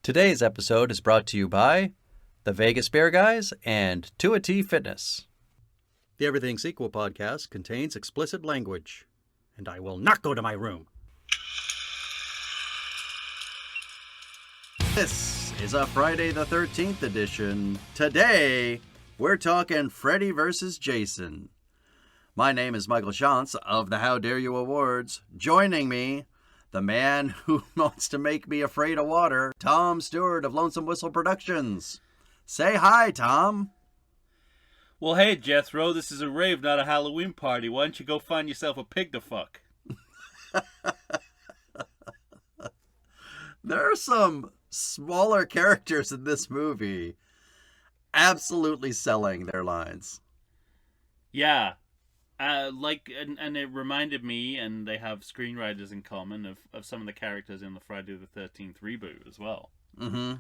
Today's episode is brought to you by the Vegas Bear Guys and 2T Fitness. The Everything's Equal podcast contains explicit language, and I will not go to my room. This is a Friday the 13th edition. Today, we're talking Freddy versus Jason. My name is Michael Shantz of the How Dare You Awards. Joining me, the man who wants to make me afraid of water, Tom Stewart of Lonesome Whistle Productions. Say hi, Tom. Well, hey, Jethro, this is a rave, not a Halloween party. Why don't you go find yourself a pig to fuck? There are some smaller characters in this movie absolutely selling their lines. Yeah. And it reminded me, and they have screenwriters in common, of some of the characters in the Friday the 13th reboot as well. Mm-hmm.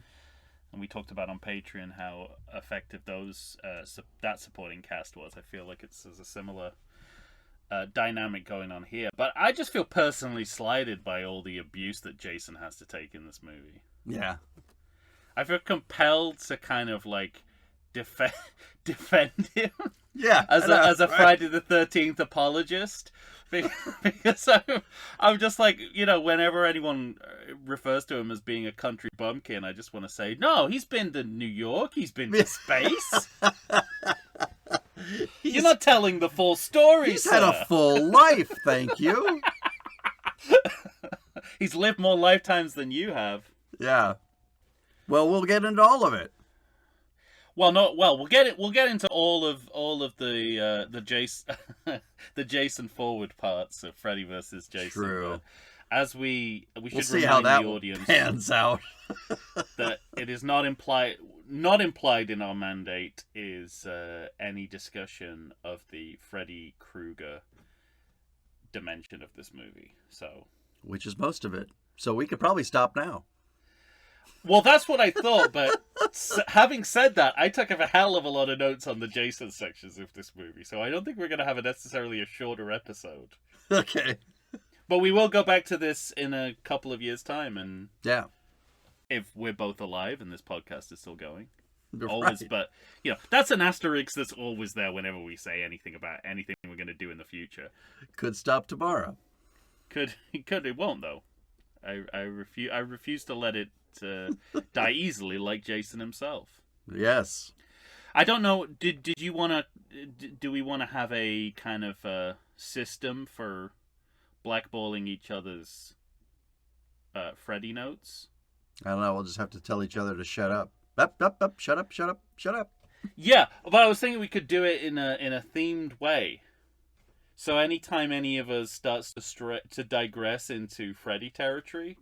And we talked about on Patreon how effective that supporting cast was. I feel like there's a similar dynamic going on here. But I just feel personally slighted by all the abuse that Jason has to take in this movie. Yeah. I feel compelled to kind of like defend him. Yeah, as a Friday the 13th apologist, because I'm just like, whenever anyone refers to him as being a country bumpkin, I just want to say, no, he's been to New York, he's been to space. You're not telling the full story, He's sir. had a full life, thank you. He's lived more lifetimes than you have. Yeah. Well, we'll get into all of it. Well, no. Well, we'll get into all of the Jason the Jason forward parts of Freddy versus Jason. True. As we should see how remind that the audience pans out. that it is not implied in our mandate is any discussion of the Freddy Krueger dimension of this movie. So, which is most of it. So we could probably stop now. Well, that's what I thought, but having said that, I took a hell of a lot of notes on the Jason sections of this movie, so I don't think we're going to have necessarily a shorter episode. Okay. But we will go back to this in a couple of years' time, and yeah, if we're both alive and this podcast is still going. You're always, right. But, that's an asterisk that's always there whenever we say anything about anything we're going to do in the future. Could stop tomorrow. It won't, though. I refuse to let it die easily like Jason himself. Yes. I don't know. Do we want to have a kind of system for blackballing each other's Freddy notes? I don't know. We'll just have to tell each other to shut up. Up, shut up, shut up, shut up. Yeah, but I was thinking we could do it in a themed way. So anytime any of us starts to digress into Freddy territory,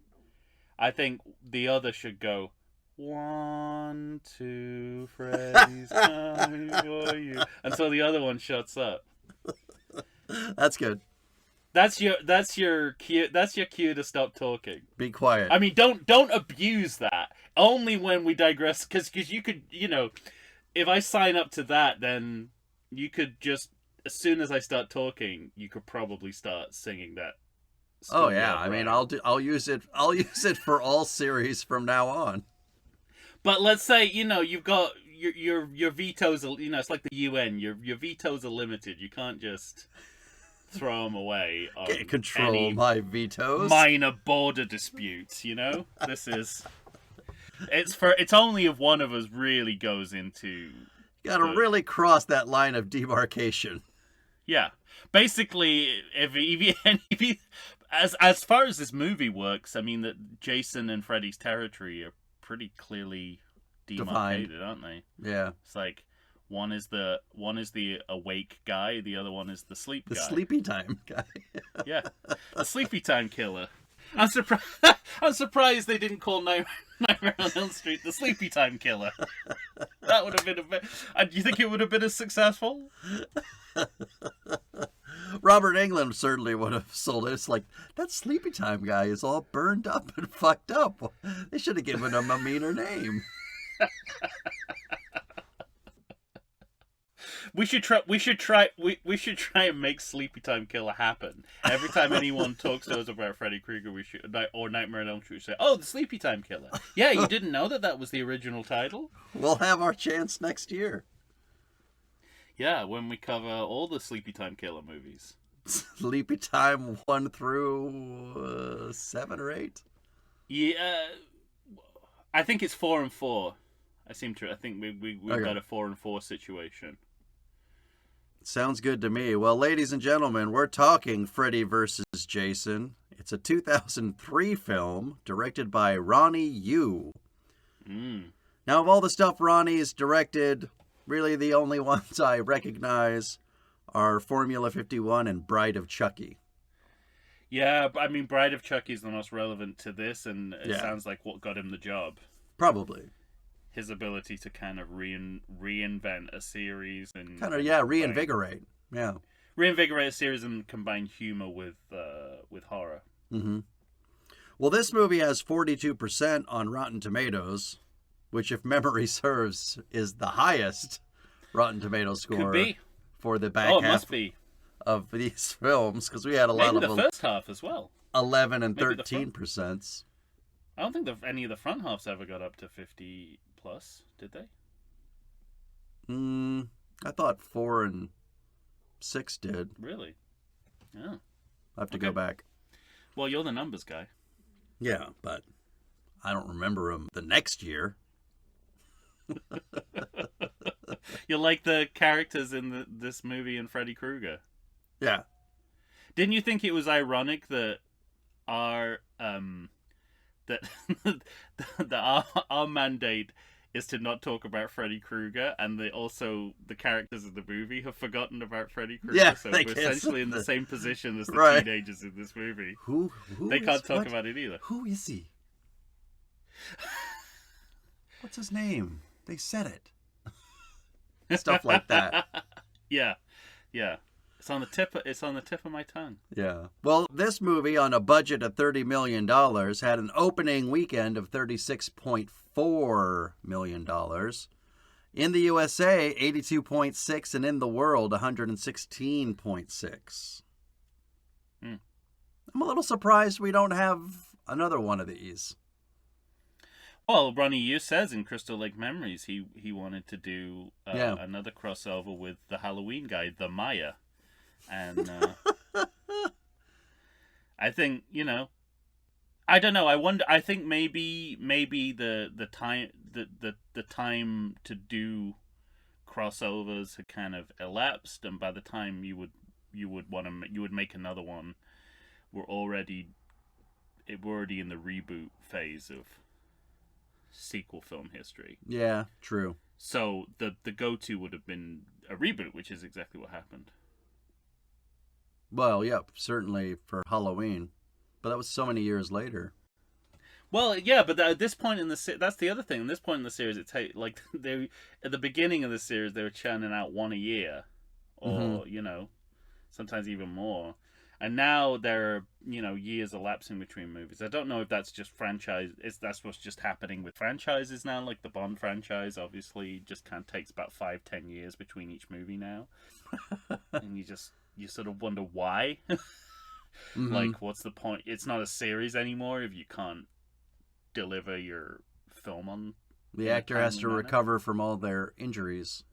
I think the other should go, 1, 2, Freddy's coming for you, until the other one shuts up. That's good. That's your cue. That's your cue to stop talking. Be quiet. I mean, don't abuse that. Only when we digress, because you could, if I sign up to that, then you could just, as soon as I start talking, you could probably start singing that. Oh yeah, I mean, I'll use it for all series from now on. But let's say, you've got your vetoes, it's like the UN, your vetoes are limited. You can't just throw them away. Can't control my vetoes. Minor border disputes, This is it's only if one of us really goes into You got to really cross that line of demarcation. Yeah. Basically, if as far as this movie works, I mean that Jason and Freddy's territory are pretty clearly demarcated, defined. Aren't they? Yeah. It's like one is the awake guy, the other one is the sleep guy. The Sleepytime guy. Yeah. The Sleepytime killer. I'm surprised they didn't call Nightmare on Elm Street the Sleepytime killer. That would have been do you think it would have been as successful? Robert Englund certainly would have sold it. It's like, that Sleepytime guy is all burned up and fucked up. They should have given him a meaner name. We should try. We should try and make Sleepytime Killer happen. Every time anyone talks to us about Freddy Krueger, we should or Nightmare on Elm Street, we say, "Oh, the Sleepytime Killer." Yeah, you didn't know that was the original title. We'll have our chance next year. Yeah, when we cover all the Sleepytime Killer movies. Sleepytime 1 through 7 or 8. Yeah, I think it's 4 and 4. I think we've Okay. got a 4 and 4 situation. Sounds good to me. Well, ladies and gentlemen, we're talking Freddy vs. Jason. It's a 2003 film directed by Ronnie Yu. Now, of all the stuff Ronnie has directed, really the only ones I recognize are Formula 51 and Bride of Chucky. Yeah, I mean, Bride of Chucky is the most relevant to this, and it Yeah. sounds like what got him the job. Probably. His ability to kind of reinvent a series and reinvigorate. Yeah. Reinvigorate a series and combine humor with horror. Mm-hmm. Well, this movie has 42% on Rotten Tomatoes, which, if memory serves, is the highest Rotten Tomatoes score Could be. for the back Oh, it half must be. of these films, because we had a lot Maybe of the first half as well. 11 and Maybe the 13%. I don't think any of the front halves ever got up to 50 plus, did they? I thought 4 and 6 did. Really? Yeah. I have to go back. Well, you're the numbers guy. Yeah, but I don't remember them the next year. You're like the characters in this movie in Freddy Krueger. Yeah. Didn't you think it was ironic that our our mandate is to not talk about Freddy Krueger, and the characters of the movie have forgotten about Freddy Krueger, Yeah, so they we're can't essentially in say the that. same position as the Right. teenagers in this movie. Who They can't is- talk what? about it either. Who is he? What's his name? They said it. Stuff like that. Yeah. It's on the tip of my tongue. Yeah. Well, this movie, on a budget of $30 million, had an opening weekend of $36.4 million. In the USA, 82.6, and in the world, 116.6. I'm a little surprised we don't have another one of these. Well, Ronnie Yu says in Crystal Lake Memories he wanted to do another crossover with the Halloween guy, the Maya. And I think, I don't know. I think maybe the time the time to do crossovers had kind of elapsed, and by the time you would make another one, we're already in the reboot phase of sequel film history. Yeah, true. So the go-to would have been a reboot, which is exactly what happened. Well, yep, certainly for Halloween. But that was so many years later. Well, yeah, but at this point in that's the other thing. At this point in the series, at the beginning of the series, they were churning out one a year, or sometimes even more. And now there are years elapsing between movies. I don't know if that's just franchise. That's what's just happening with franchises now. Like the Bond franchise, obviously, just kind of takes about 5-10 years between each movie now, and you sort of wonder why. Like, what's the point? It's not a series anymore if you can't deliver your film on. The actor has to recover from all their injuries.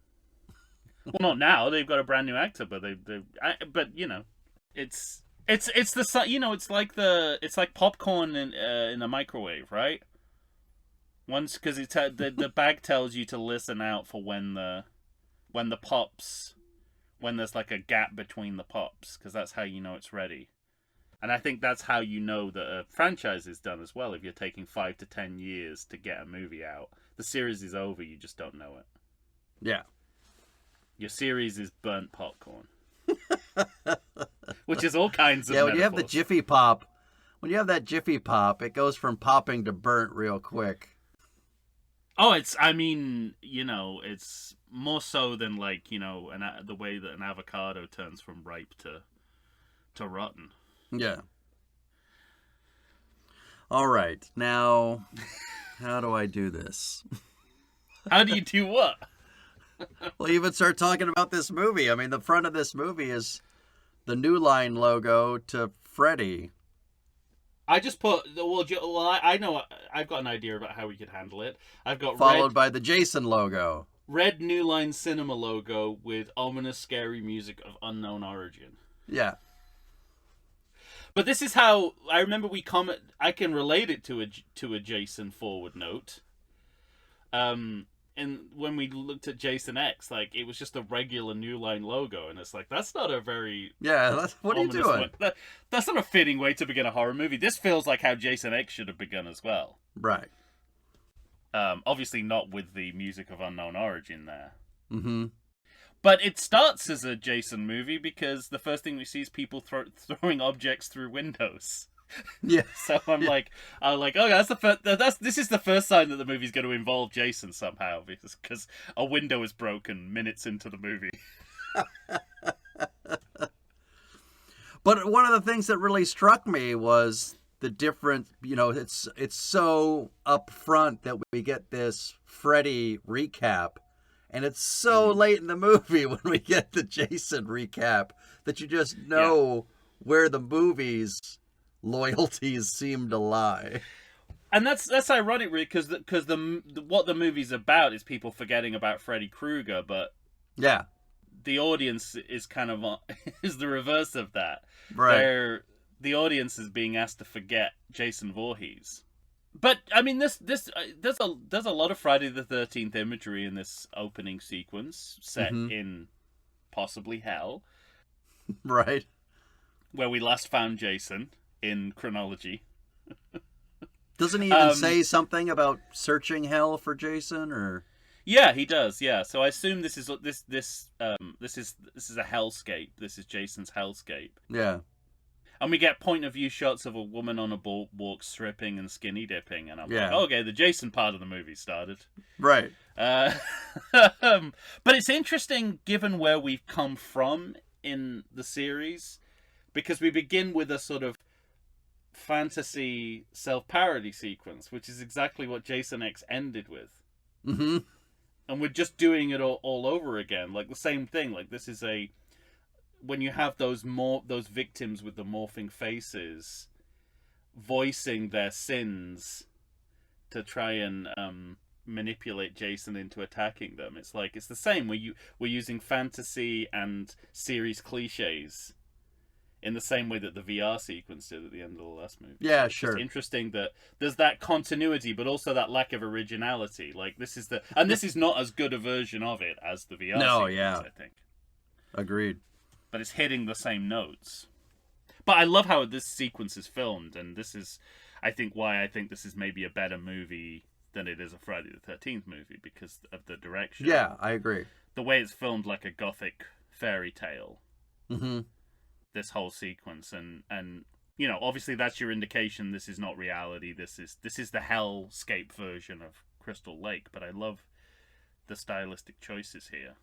Well, not now. They've got a brand new actor, but it's like popcorn in a microwave, right? Once, because the bag tells you to listen out for when the pops, when there's like a gap between the pops, because that's how you know it's ready. And I think that's how you know that a franchise is done as well. If you're taking 5 to 10 years to get a movie out, the series is over. You just don't know it. Yeah. Your series is burnt popcorn. Which is all kinds of when you have the metaphors. Jiffy Pop, it goes from popping to burnt real quick. Oh, it's more so than the way that an avocado turns from ripe to rotten. Yeah. All right. Now, how do I do this? How do you do what? Well, even start talking about this movie. I mean, the front of this movie is the New Line logo to Freddy. I just put I know I've got an idea about how we could handle it. I've got followed by the Jason logo. Red New Line Cinema logo with ominous, scary music of unknown origin. Yeah. But this is how I remember I can relate it to a Jason forward note. And when we looked at Jason X, like it was just a regular New Line logo, and it's like that's not a very what are you doing? That's not a fitting way to begin a horror movie. This feels like how Jason X should have begun as well. Right. Obviously not with the music of unknown origin there. Mm-hmm. But it starts as a Jason movie because the first thing we see is people throwing objects through windows. Yeah. So I'm like, oh, this is the first sign that the movie's going to involve Jason somehow because a window is broken minutes into the movie. But one of the things that really struck me was the different, it's so upfront that we get this Freddy recap, and it's so late in the movie when we get the Jason recap that you just know where the movie's loyalties seem to lie. And that's ironic, really, because what the movie's about is people forgetting about Freddy Krueger, but the audience is kind of is the reverse of that. Right. The audience is being asked to forget Jason Voorhees. But I mean, there's a lot of Friday the 13th imagery in this opening sequence set in possibly hell, right, where we last found Jason in chronology. Doesn't he even say something about searching hell for Jason, or? Yeah, he does. Yeah, so I assume this is a hellscape. This is Jason's hellscape. Yeah. And we get point of view shots of a woman on a boardwalk stripping and skinny dipping, and I'm like, okay, the Jason part of the movie started. Right. But it's interesting given where we've come from in the series, because we begin with a sort of fantasy self-parody sequence, which is exactly what Jason X ended with. Mm-hmm. And we're just doing it all over again, like the same thing. Like this is when you have those victims with the morphing faces voicing their sins to try and manipulate Jason into attacking them. It's like it's the same. We're using fantasy and series cliches in the same way that the VR sequence did at the end of the last movie. Yeah, it's sure. It's interesting that there's that continuity, but also that lack of originality. Like this is not as good a version of it as the VR sequence, I think. Agreed. But it's hitting the same notes. But I love how this sequence is filmed, and this is, I think, why I think this is maybe a better movie than it is a Friday the 13th movie, because of the direction. Yeah, I agree. The way it's filmed like a gothic fairy tale. Mm-hmm. This whole sequence, and obviously that's your indication this is not reality. This is the hellscape version of Crystal Lake, but I love the stylistic choices here.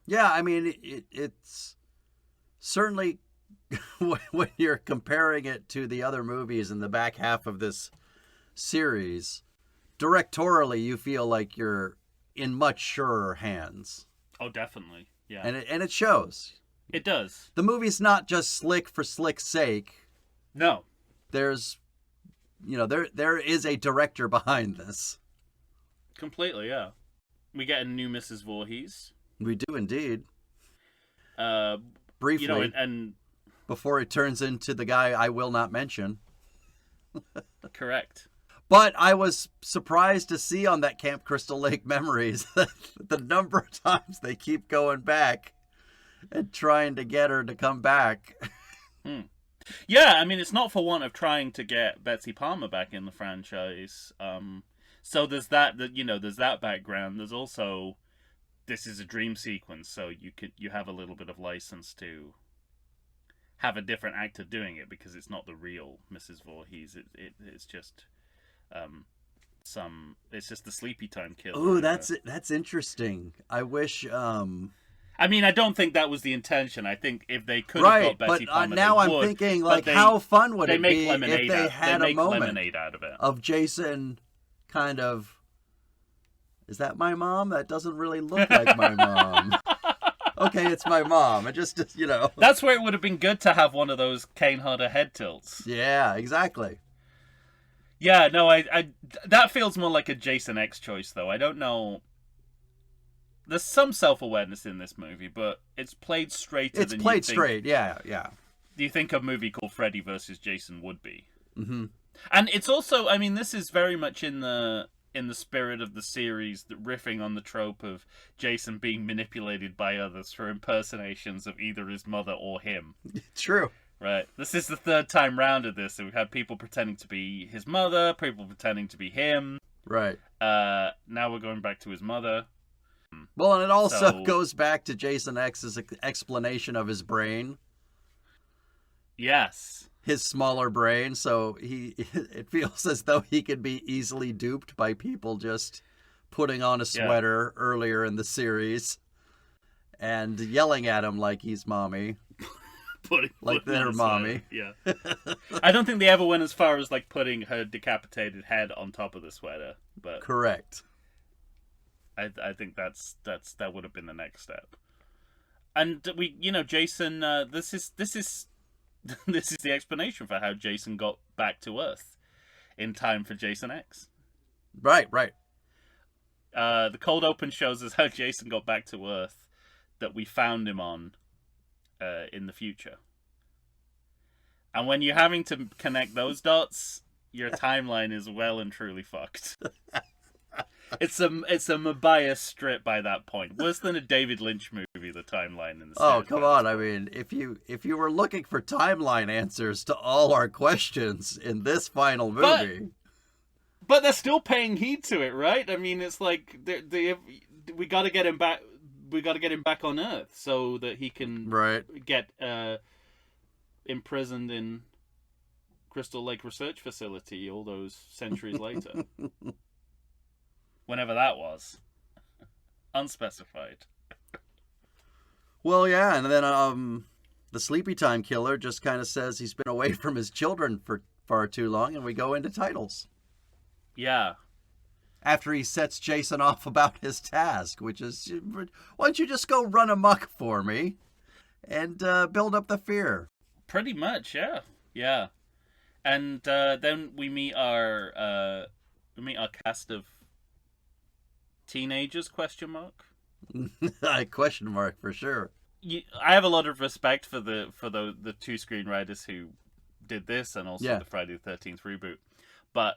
Yeah, I mean, it's certainly when you're comparing it to the other movies in the back half of this series, directorially, you feel like you're in much surer hands. Oh, definitely, yeah. And it shows. It does. The movie's not just slick for slick's sake. No. There's, there is a director behind this. Completely, yeah. We get a new Mrs. Voorhees. We do indeed. Briefly, and before it turns into the guy I will not mention. Correct. But I was surprised to see on that Camp Crystal Lake Memories that the number of times they keep going back and trying to get her to come back. Yeah, I mean, it's not for want of trying to get Betsy Palmer back in the franchise. So there's there's that background. There's also, this is a dream sequence, so you have a little bit of license to have a different actor doing it, because it's not the real Mrs. Voorhees. It's just it's just the Sleepytime killer. Oh, that's interesting. I wish. I mean, I don't think that was the intention. I think if they could have got Betsy Palmer, now I'm thinking, like, how fun would it be if they had a moment out of it of Jason kind of Is that my mom? That doesn't really look like my mom. Okay, it's my mom. It just, That's where it would have been good to have one of those Kane Hodder head tilts. Yeah, exactly. Yeah, no, I that feels more like a Jason X choice, though. I don't know. There's some self-awareness in this movie, but it's played straighter It's than played you think. straight, yeah. Do you think a movie called Freddy versus Jason would be? Mm-hmm. And it's also, I mean, this is very much in the spirit of the series, riffing on the trope of Jason being manipulated by others for impersonations of either his mother or him. True. Right. This is the third time round of this. So we've had people pretending to be his mother, people pretending to be him. Right. Now we're going back to his mother. Well, and it also goes back to Jason X's explanation of his brain. Yes. His smaller brain, so it feels as though he could be easily duped by people just putting on a sweater earlier in the series and yelling at him like he's mommy. Like they're mommy. Yeah. I don't think they ever went as far as like putting her decapitated head on top of the sweater, but correct. I think that would have been the next step. And we, Jason, this is this is the explanation for how Jason got back to Earth in time for Jason X. Right. The cold open shows us how Jason got back to Earth that we found him on in the future. And when you're having to connect those dots, your timeline is well and truly fucked. It's a Mabias strip by that point. Worse than a David Lynch movie, the timeline in the Oh, come on. I mean, if you were looking for timeline answers to all our questions in this final movie. But they're still paying heed to it, right? I mean, it's like we got to get him back. We got to get him back on Earth so that he can get imprisoned in Crystal Lake Research Facility all those centuries later. Whenever that was. Unspecified. Well, yeah, and then the Sleepytime killer just kind of says he's been away from his children for far too long, and we go into titles. Yeah. After he sets Jason off about his task, which is, why don't you just go run amok for me and build up the fear? Pretty much, yeah. Yeah. And then we meet our cast of teenagers, question mark? Question mark for sure. I have a lot of respect for the two screenwriters who did this and also the Friday the 13th reboot. But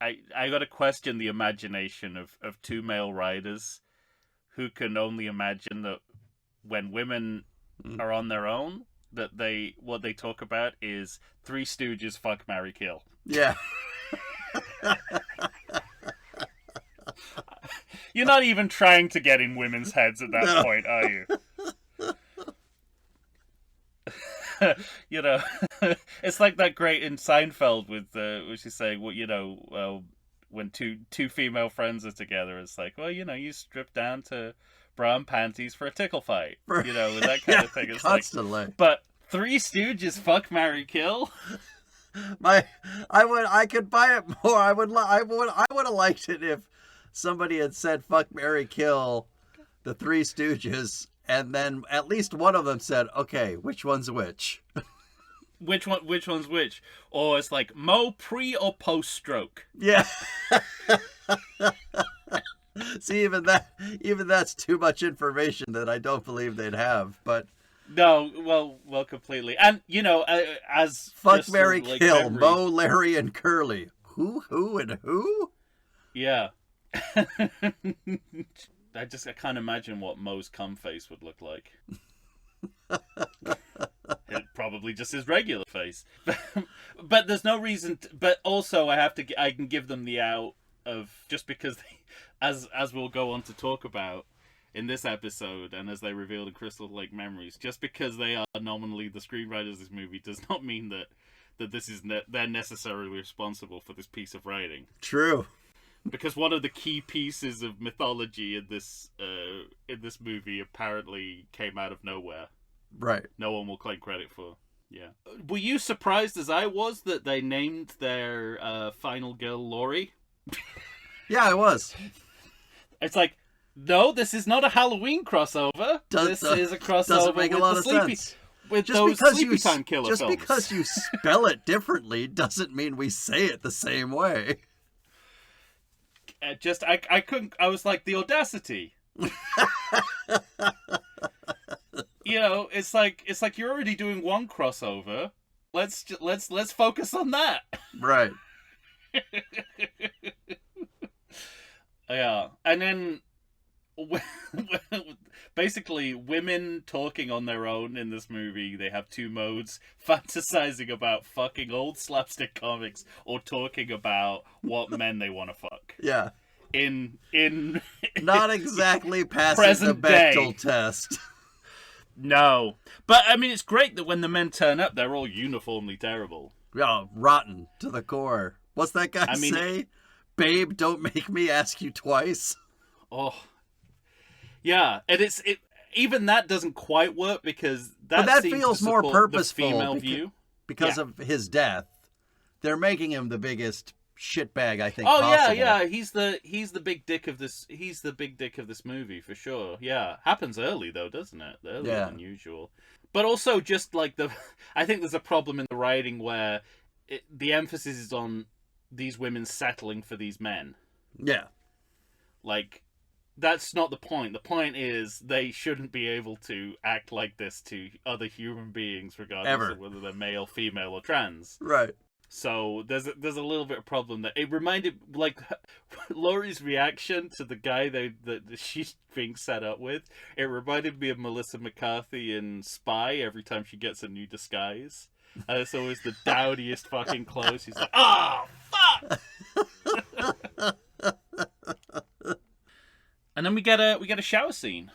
I got to question the imagination of two male writers who can only imagine that when women are on their own, that what they talk about is Three Stooges, fuck, marry, kill. Yeah. You're not even trying to get in women's heads at that point, are you? It's like that great in Seinfeld with which is saying, well, when two female friends are together, it's like, well, you strip down to bra and panties for a tickle fight, with that kind of thing. It's constantly. Like, but Three Stooges, fuck, marry, kill. I could buy it more. I would have liked it if somebody had said fuck, marry, kill the Three Stooges, and then at least one of them said, okay, which one's which? Which one's which? Or it's like Mo pre or post stroke. Yeah. See, even that's too much information that I don't believe they'd have, but no, well, completely. And as fuck, marry, kill, Mo, Larry, and Curly. Who, and who? Yeah. I can't imagine what Mo's cum face would look like. Probably just his regular face. But there's no reason but also I can give them the out of, just because as we'll go on to talk about in this episode and as they revealed in Crystal Lake Memories, just because they are nominally the screenwriters of this movie does not mean that this is they're necessarily responsible for this piece of writing. True. Because one of the key pieces of mythology in this movie apparently came out of nowhere. Right. No one will claim credit for. Yeah. Were you surprised as I was that they named their final girl Laurie? Yeah, I was. It's like, no, this is not a Halloween crossover. This is a crossover doesn't make a with lot the of Sleepy, sense. with Just those because Sleepytime killer just films. because you spell it differently doesn't mean we say it the same way. I couldn't. I was like, the audacity. It's like you're already doing one crossover. Let's focus on that. Right. Yeah, and then basically women talking on their own in this movie. They have two modes: fantasizing about fucking old slapstick comics, or talking about what men they want to fuck. Yeah. In Not exactly passing present the Bechdel day. test. No, but I mean, it's great that when the men turn up, they're all uniformly terrible. Yeah, rotten to the core. What's that guy say? Babe, don't make me ask you twice. Oh, yeah, and it even that doesn't quite work because that seems feels to more support purposeful the female view because of his death. They're making him the biggest shitbag I think. Oh possible. yeah, he's the big dick of this. He's the big dick of this movie for sure. Yeah, happens early though, doesn't it? Earlier than usual. But also just like I think there's a problem in the writing where the emphasis is on these women settling for these men. Yeah. Like, that's not the point. The point is they shouldn't be able to act like this to other human beings, regardless of whether they're male, female, or trans. Right. So there's a little bit of problem that it reminded, like, Laurie's reaction to the guy that she's being set up with. It reminded me of Melissa McCarthy in Spy every time she gets a new disguise. And it's always the dowdiest fucking clothes. She's like, oh, fuck! And then we get a shower scene.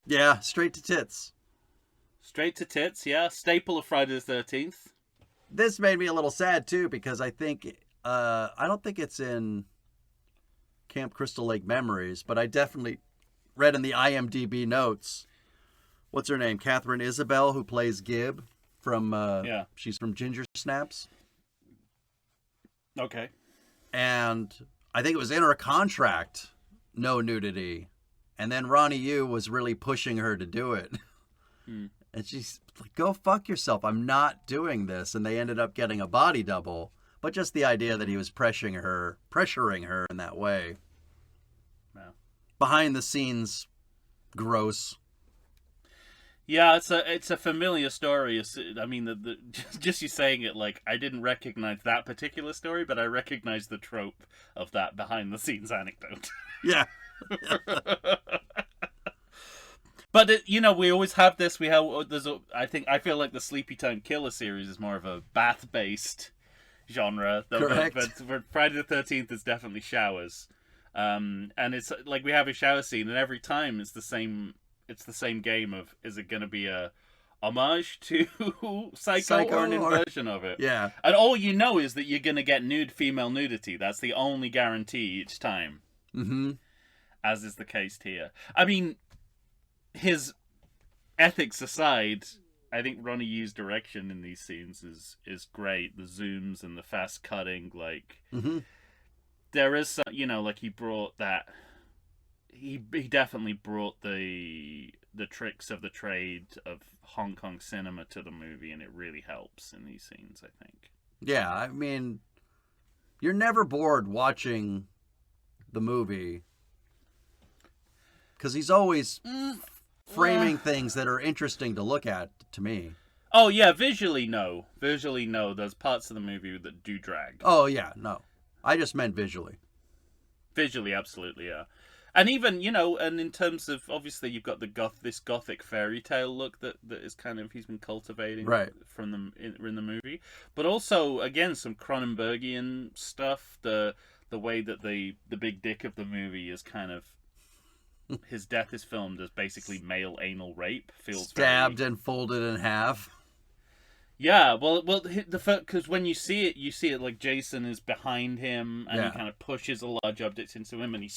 Yeah, straight to tits. Straight to tits, yeah. Staple of Friday the 13th. This made me a little sad, too, because I think... I don't think it's in Camp Crystal Lake Memories, but I definitely read in the IMDb notes... What's her name? Catherine Isabel, who plays Gib from... She's from Ginger Snaps. Okay. And I think it was in her contract, no nudity. And then Ronnie Yu was really pushing her to do it. And she's like, go fuck yourself. I'm not doing this. And they ended up getting a body double. But just the idea that he was pressuring her in that way. Yeah. Behind the scenes, gross. Yeah, it's a familiar story. I mean, just you saying it, like, I didn't recognize that particular story, but I recognize the trope of that behind the scenes anecdote. Yeah. But we always have this. I feel like the Sleepytime Killer series is more of a bath-based genre. Correct. But Friday the 13th is definitely showers, and it's like we have a shower scene, and every time it's the same. It's the same game of, is it going to be a homage to Psycho or an inversion of it? Yeah. And all you know is that you're going to get female nudity. That's the only guarantee each time. Mm-hmm. As is the case here. I mean, his ethics aside, I think Ronnie Yu's direction in these scenes is great. The zooms and the fast cutting, like, there is some, like he brought that... He definitely brought the tricks of the trade of Hong Kong cinema to the movie, and it really helps in these scenes, I think. Yeah, I mean, you're never bored watching the movie because he's always framing things that are interesting to look at, to me. Oh, yeah, visually, no. There's parts of the movie that do drag. Oh, yeah, no. I just meant visually. Visually, absolutely, yeah. And even, and in terms of, obviously, you've got this gothic fairy tale look that is kind of, he's been cultivating from in the movie. But also, again, some Cronenbergian stuff. The way that the big dick of the movie is kind of, his death is filmed as basically male anal rape. Feels stabbed and folded in half. Yeah, well, because when you see it like Jason is behind him, and he kind of pushes a large object into him, and he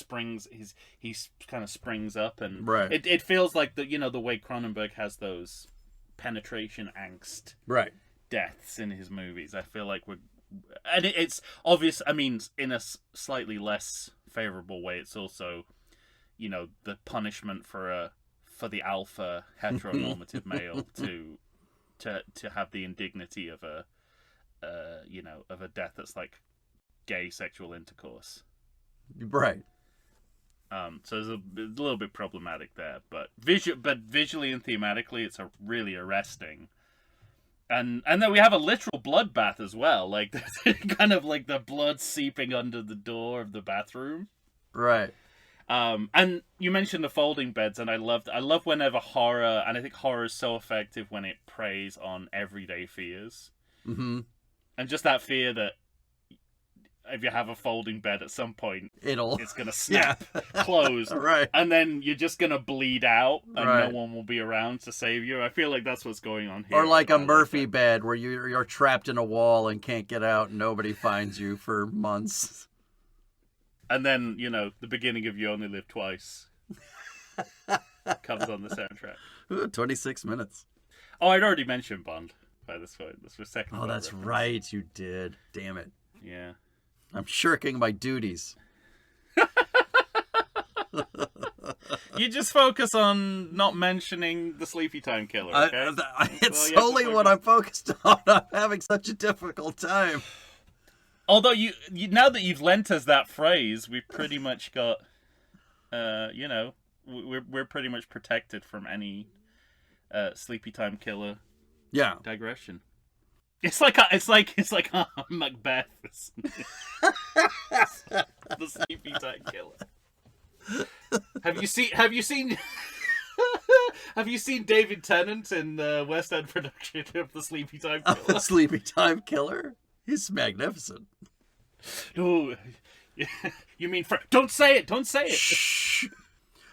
kind of springs up, and it feels like the way Cronenberg has those penetration angst deaths in his movies. I feel like it's obvious. I mean, in a slightly less favorable way, it's also the punishment for the alpha heteronormative male to have the indignity of a death that's like gay sexual intercourse. Right. So it's a little bit problematic there, but visually and thematically, it's really arresting. And then we have a literal bloodbath as well, like kind of like the blood seeping under the door of the bathroom. Right. And you mentioned the folding beds, and I love whenever horror, and I think horror is so effective when it preys on everyday fears. Mm-hmm. And just that fear that if you have a folding bed at some point, it's going to snap, close, right. And then you're just going to bleed out, and right. no one will be around to save you. I feel like that's what's going on here. Or like a Murphy bed where you're trapped in a wall and can't get out and nobody finds you for months. And then, the beginning of You Only Live Twice comes on the soundtrack. Ooh, 26 minutes. Oh, I'd already mentioned Bond by this point. This was second. Oh, that's reference. Right. You did. Damn it. Yeah. I'm shirking my duties. You just focus on not mentioning the Sleepytime Killer, okay? It's solely what I'm focused on. I'm having such a difficult time. Although you now that you've lent us that phrase, we've pretty much got, we're pretty much protected from any Sleepytime Killer digression. It's like Macbeth. The Sleepytime Killer. Have you seen have you seen David Tennant in the West End production of the Sleepytime Killer? The Sleepytime Killer? He's magnificent. Oh, you mean don't say it. Don't say it. Shh.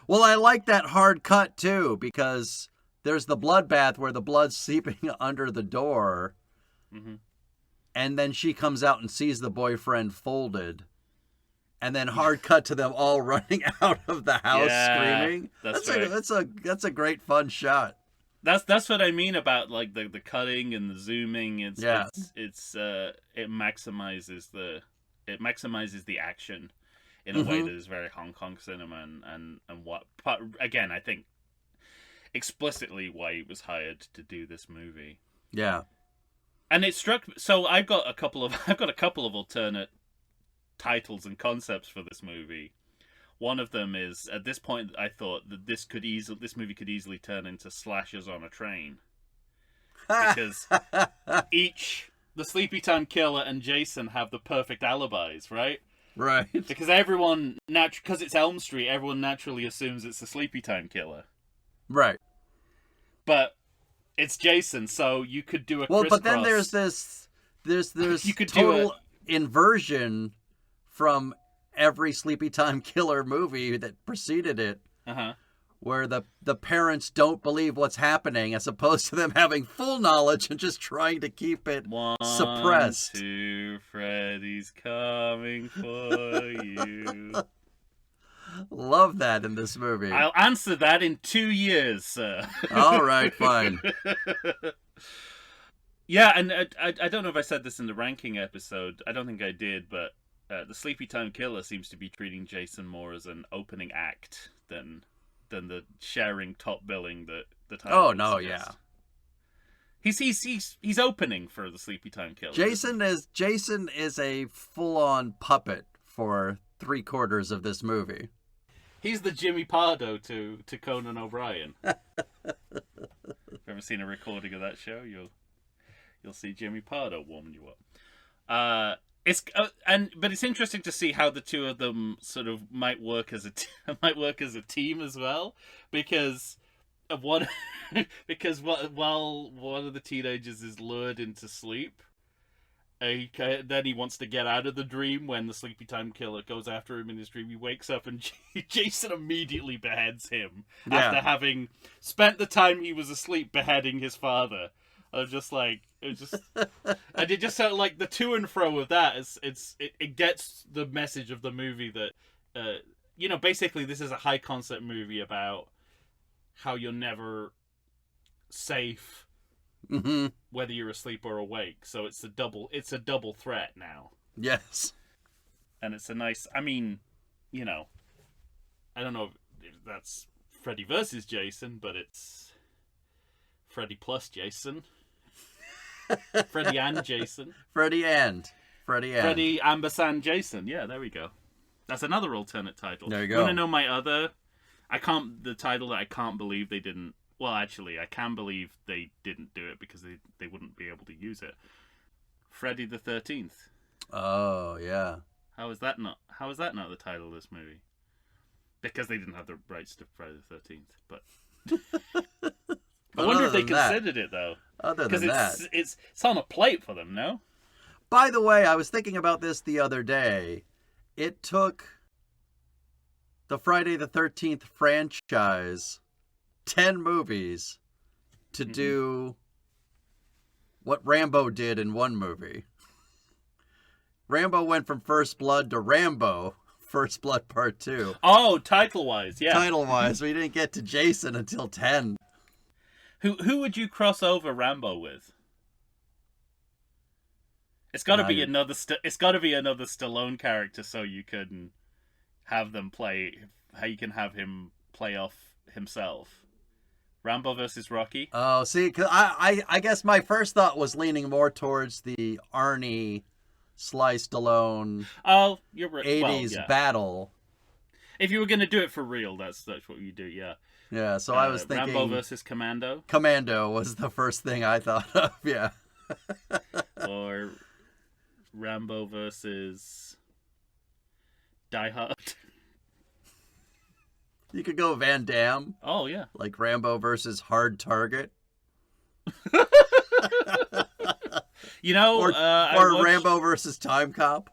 Well, I like that hard cut too because there's the bloodbath where the blood's seeping under the door. Mm-hmm. And then she comes out and sees the boyfriend folded. And then hard cut to them all running out of the house screaming. That's a great fun shot. That's what I mean about like the cutting and the zooming. It maximizes the action in a way that is very Hong Kong cinema and what again I think explicitly why he was hired to do this movie. Yeah. And it struck me, so I've got a couple of alternate titles and concepts for this movie. One of them is, at this point, I thought that this movie could easily turn into Slashers on a Train. Because the Sleepytime Killer and Jason have the perfect alibis, right? Right. Because everyone, because it's Elm Street, everyone naturally assumes it's the Sleepytime Killer. Right. But it's Jason, so you could do a crisscross. Well, but then there's you could total inversion from every Sleepytime Killer movie that preceded it, where the parents don't believe what's happening as opposed to them having full knowledge and just trying to keep it suppressed. 1, 2, Freddy's coming for you. Love that in this movie. I'll answer that in 2 years, sir. All right, fine. Yeah, and I don't know if I said this in the ranking episode. I don't think I did, but the Sleepytime Killer seems to be treating Jason more as an opening act than the sharing top billing that the title. Oh no, suggests. Yeah. He's opening for the Sleepytime Killer. Jason is a full-on puppet for 3/4 of this movie. He's the Jimmy Pardo to Conan O'Brien. If you've ever seen a recording of that show, you'll see Jimmy Pardo warming you up. But it's interesting to see how the two of them sort of might work as a team as well, because while one of the teenagers is lured into sleep, then he wants to get out of the dream. When the Sleepytime Killer goes after him in his dream, he wakes up and Jason immediately beheads him after having spent the time he was asleep beheading his father. And it just sort of like the to and fro of that it gets the message of the movie that basically this is a high concept movie about how you're never safe, whether you're asleep or awake. So it's a double threat now. Yes, and it's a nice. I mean, I don't know. that's Freddy versus Jason, but it's Freddy plus Jason. Freddy and Jason. Freddy Ambersand Jason. Yeah, there we go. That's another alternate title. There you You go. want to know my other? The title that I can't believe they didn't. Well, actually, I can believe they didn't do it because they wouldn't be able to use it. Freddy the 13th. Oh, yeah. How is that not the title of this movie? Because they didn't have the rights to Friday the 13th. But I wonder if they considered it though. Other than that, it's on a plate for them, no? By the way, I was thinking about this the other day. It took the Friday the 13th franchise 10 movies to do what Rambo did in one movie. Rambo went from First Blood to Rambo, First Blood Part 2. Oh, title-wise, yeah. Title-wise, we didn't get to Jason until 10. Who would you cross over Rambo with? It's got to be another. It's got to be another Stallone character, so you can have them play. How you can have him play off himself. Rambo versus Rocky. Oh, see, 'cause I guess my first thought was leaning more towards the Arnie, Sly Stallone. Oh, you're right. 80s battle. If you were going to do it for real, that's what you do. Yeah. Yeah. So I was thinking Rambo versus Commando. Commando was the first thing I thought of. Yeah. Or Rambo versus Die Hard. You could go Van Damme. Oh, yeah. Like Rambo versus Hard Target. You know, or Rambo versus Time Cop.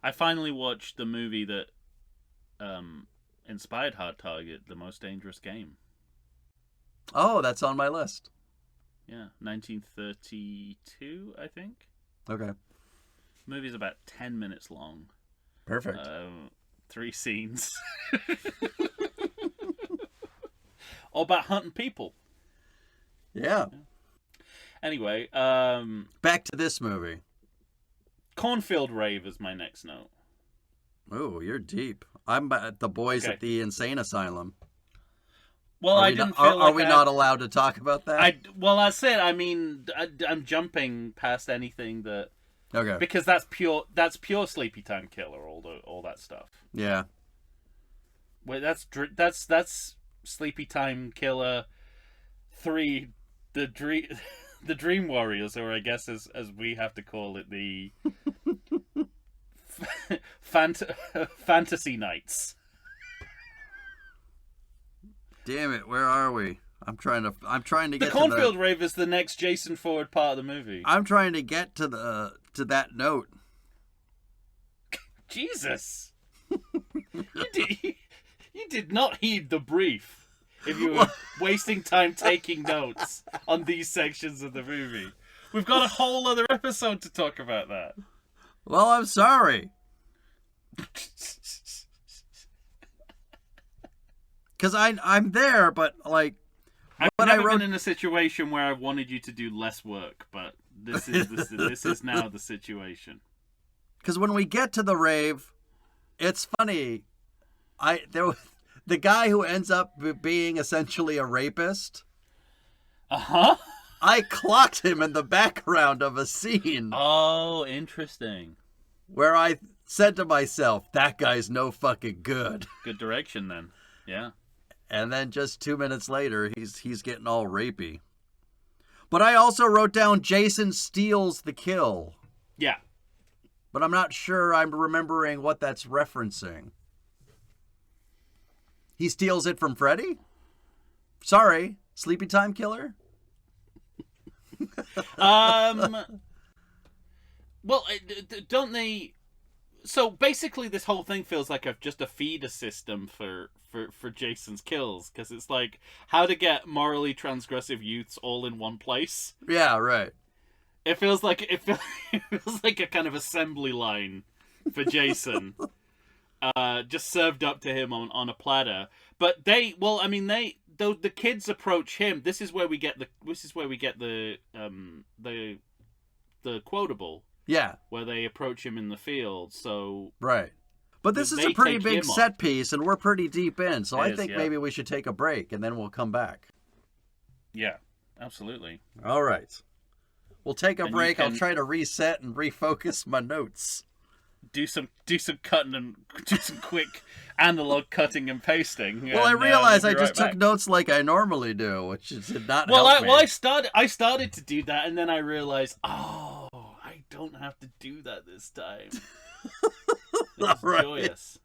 I finally watched the movie that inspired Hard Target, The Most Dangerous Game. Oh, that's on my list. Yeah, 1932, I think. Okay. The movie's about 10 minutes long. Perfect. 3 scenes. All about hunting people. Yeah. Anyway, back to this movie. Cornfield Rave is my next note. Oh, you're deep. I'm at the boys at the insane asylum. Well, I didn't feel like are we not allowed to talk about that? Well, that's it. I mean, I'm jumping past anything that. Okay. Because that's pure Sleepytime Killer, all that stuff. Yeah. Wait, that's Sleepytime Killer 3, the Dream Warriors, or I guess as we have to call it, the Fantasy Nights. Damn it, where are we? I'm trying to get the Cornfield Rave is the next Jason Ford part of the movie. I'm trying to get to that note. Jesus. You did not heed the brief if you were wasting time taking notes on these sections of the movie. We've got a whole other episode to talk about that. Well, I'm sorry. Because I'm there, but like... I've never been in a situation where I've wanted you to do less work, but this is now the situation. Because when we get to the rave, it's funny. The guy who ends up being essentially a rapist. Uh-huh. I clocked him in the background of a scene. Oh, interesting. Where I said to myself, that guy's no fucking good. Good direction then. Yeah. And then just 2 minutes later, he's getting all rapey. But I also wrote down Jason steals the kill. Yeah. But I'm not sure I'm remembering what that's referencing. He steals it from Freddy? Sorry, Sleepytime Killer? Well, don't they... So basically this whole thing feels like just a feeder system for Jason's kills, because it's like how to get morally transgressive youths all in one place. Yeah, right. It feels like it feels like a kind of assembly line for Jason, just served up to him on a platter. But the kids approach him. This is where we get the quotable. Yeah. Where they approach him in the field. So right. But this is They a pretty take big him on. set piece, and we're pretty deep in, so It I is, think yeah. maybe we should take a break, and then we'll come back. Yeah, absolutely. All right. We'll take a And you break. I'll can- try to reset and refocus my notes. Do some cutting and do some quick analog cutting and pasting. Well, I and, realized we'll I be just right took back. notes like I normally do, which did not Well, help me. I started to do that, and then I realized, oh, I don't have to do that this time. It's All right. joyous.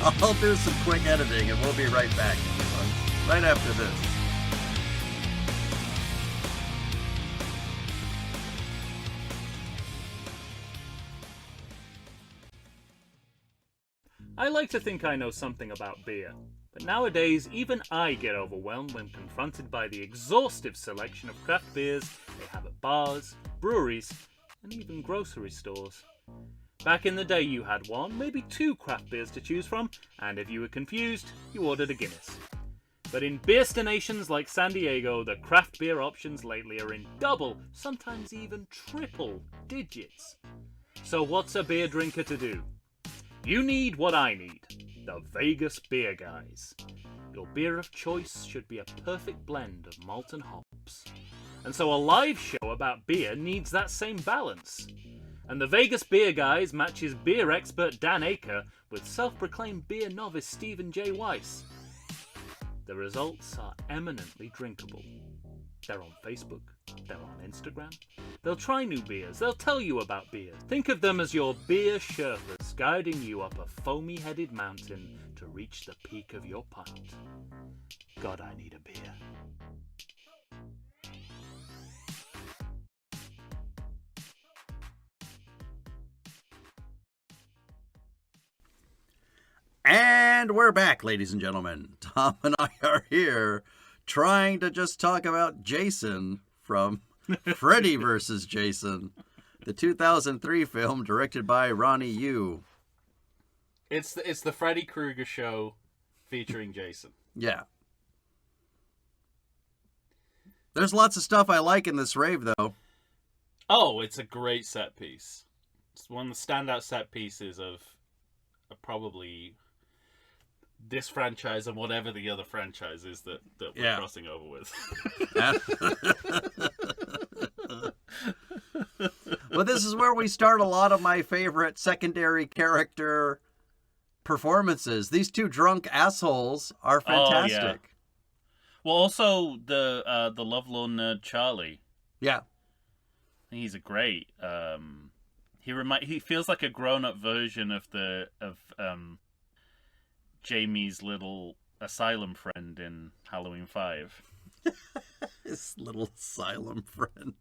I'll do some quick editing, and we'll be right back, everyone. Right after this. I like to think I know something about beer, but nowadays even I get overwhelmed when confronted by the exhaustive selection of craft beers they have at bars, breweries, and even grocery stores. Back in the day you had one, maybe two craft beers to choose from, and if you were confused, you ordered a Guinness. But in beerstinations like San Diego, the craft beer options lately are in double, sometimes even triple digits. So what's a beer drinker to do? You need what I need, the Vegas Beer Guys. Your beer of choice should be a perfect blend of malt and hops. And so a live show about beer needs that same balance. And the Vegas Beer Guys matches beer expert Dan Aker with self-proclaimed beer novice Stephen J. Weiss. The results are eminently drinkable. They're on Facebook, they're on Instagram. They'll try new beers, they'll tell you about beer. Think of them as your beer Sherpas guiding you up a foamy-headed mountain to reach the peak of your pint. God, I need a beer. And we're back, ladies and gentlemen. Tom and I are here trying to just talk about Jason from Freddy vs. Jason, the 2003 film directed by Ronnie Yu. It's the Freddy Krueger show featuring Jason. Yeah. There's lots of stuff I like in this rave, though. Oh, it's a great set piece. It's one of the standout set pieces of probably this franchise and whatever the other franchise is that we're crossing over with. Well, this is where we start a lot of my favorite secondary character performances. These two drunk assholes are fantastic. Oh, yeah. Well, also the lovelorn nerd Charlie. Yeah. I think he's a great. He feels like a grown-up version of Jamie's little asylum friend in Halloween 5. His little asylum friend.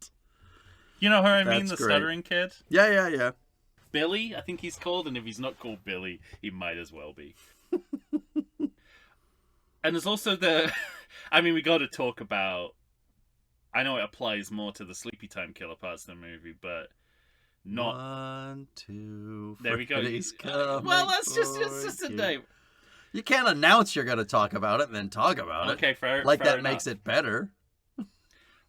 You know who I mean? That's The great. stuttering kid? Yeah. Billy, I think he's called, and if he's not called Billy, he might as well be. And there's also we got to talk about, I know it applies more to the Sleepytime killer parts of the movie, but not... 1, 2, There we go. Freddy's coming Well, that's just for a you. name. You can't announce you're going to talk about it and then talk about it. Okay, fair. Like fair that enough. makes it better.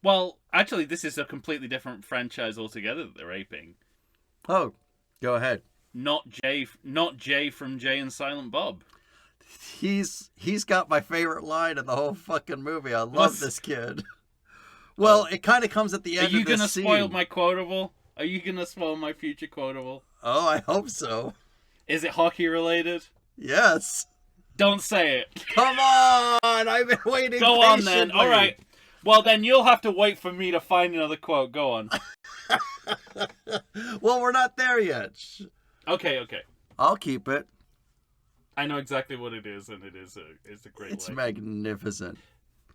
Well, actually, this is a completely different franchise altogether that they're aping. Oh, go ahead. Not Jay from Jay and Silent Bob. He's got my favorite line in the whole fucking movie. I love What's- this kid. Well, it kind of comes at the Are end you of this gonna scene. spoil my quotable? Are you gonna spoil my future quotable? Oh, I hope so. Is it hockey related? Yes. Don't say it. Come on! I've been waiting Go on then. patiently. All right. Well, then you'll have to wait for me to find another quote. Go on. Well, we're not there yet. Okay. I'll keep it. I know exactly what it is, and it's a great. It's line. magnificent.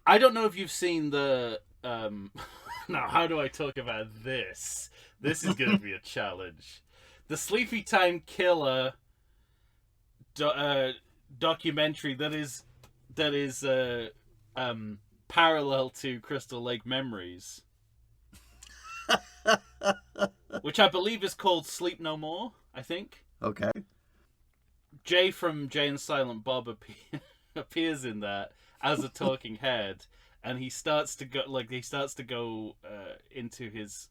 I don't know if you've seen the. Now, how do I talk about this? This is going to be a challenge. The Sleepytime Killer documentary that is parallel to Crystal Lake Memories, which I believe is called Sleep No More. I think Okay. Jay from Jay and Silent Bob appears in that as a talking head, and he starts to go into his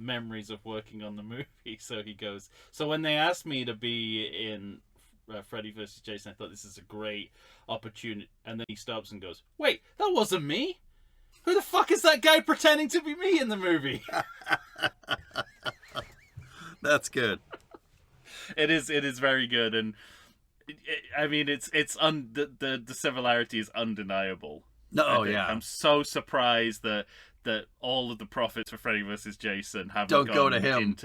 memories of working on the movie. So he goes, so when they asked me to be in Freddy vs. Jason, I thought this is a great opportunity. And then he stops and goes, wait, that wasn't me? Who the fuck is that guy pretending to be me in the movie? That's good. It is very good, and I mean the similarity is undeniable. No, yeah. I'm so surprised that all of the profits for Freddy vs. Jason have go to him.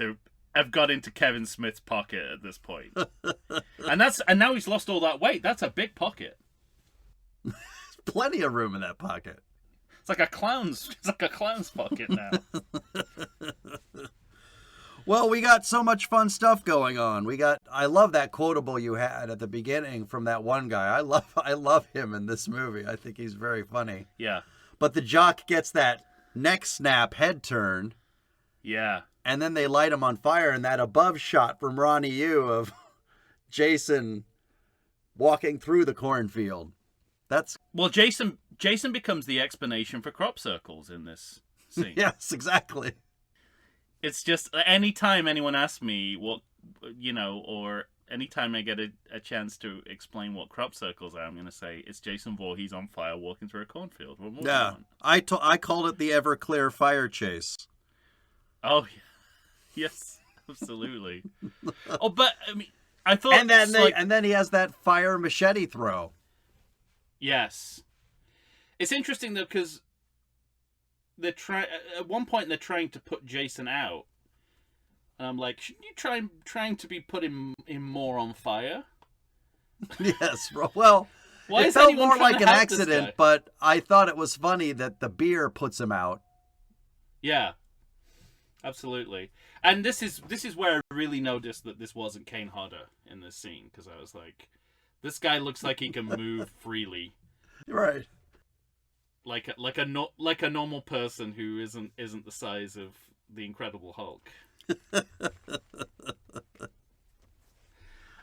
Have got into Kevin Smith's pocket at this point. and now he's lost all that weight. That's a big pocket. There's plenty of room in that pocket. It's like a clown's pocket now. Well, we got so much fun stuff going on. I love that quotable you had at the beginning from that one guy. I love him in this movie. I think he's very funny. Yeah. But the jock gets that neck snap head turn. Yeah. And then they light him on fire, and that above shot from Ronnie Yu of Jason walking through the cornfield. Well, Jason becomes the explanation for crop circles in this scene. Yes, exactly. It's just anytime anyone asks me what, or anytime I get a chance to explain what crop circles are, I'm going to say it's Jason Voorhees on fire walking through a cornfield. What more do you want? I called it the Everclear fire chase. Oh, yeah. Yes, absolutely. Oh, but I mean, I thought, and then he has that fire machete throw. Yes, it's interesting though because at one point they're trying to put Jason out, and I'm like, shouldn't you trying to be putting him more on fire? Yes, well, it felt more like an accident, but I thought it was funny that the beer puts him out. Yeah, absolutely. And this is where I really noticed that this wasn't Kane Hodder in this scene, because I was like, this guy looks like he can move freely, right? Like a normal person who isn't the size of the Incredible Hulk.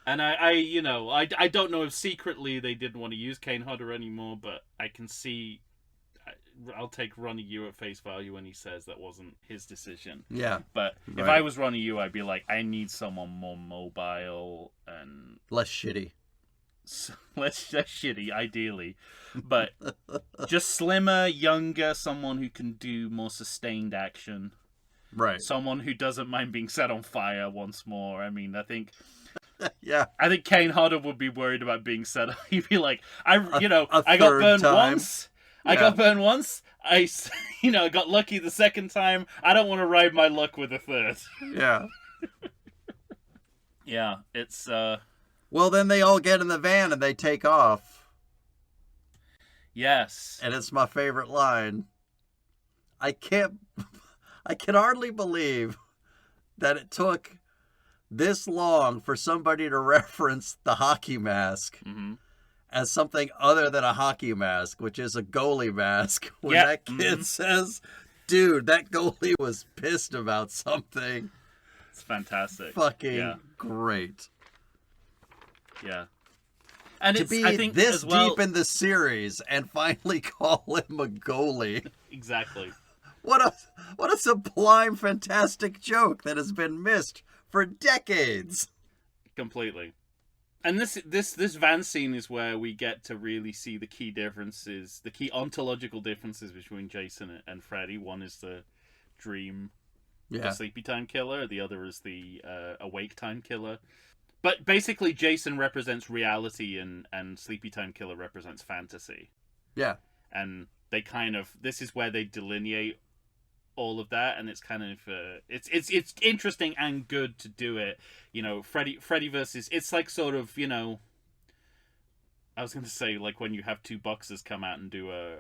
And I don't know if secretly they didn't want to use Kane Hodder anymore, but I can see. I'll take Ronnie Yu at face value when he says that wasn't his decision. Yeah. But if I was Ronnie Yu, I'd be like, I need someone more mobile and less shitty. Less shitty, ideally. But just slimmer, younger, someone who can do more sustained action. Right. Someone who doesn't mind being set on fire once more. I mean, I think... Yeah. I think Kane Hodder would be worried about being set on. He'd be like, I got burned once. Yeah. I got burned once. I got lucky the second time. I don't want to ride my luck with a third. Yeah. Yeah, it's... Well, then they all get in the van and they take off. Yes. And it's my favorite line. I can hardly believe that it took this long for somebody to reference the hockey mask as something other than a hockey mask, which is a goalie mask. When that kid says, dude, that goalie was pissed about something. It's fantastic. Fucking great. Yeah. And to be this deep in the series and finally call him a goalie. Exactly. What a sublime, fantastic joke that has been missed for decades. Completely. And this van scene is where we get to really see the key differences, the key ontological differences between Jason and Freddy. One is the dream, the sleepy time killer. The other is the awake time killer. But basically, Jason represents reality, and Sleepytime Killer represents fantasy. Yeah. And they this is where they delineate all of that, and it's kind of it's interesting and good to do it. Freddy versus, it's like sort of, I was going to say, like when you have two boxers come out and do a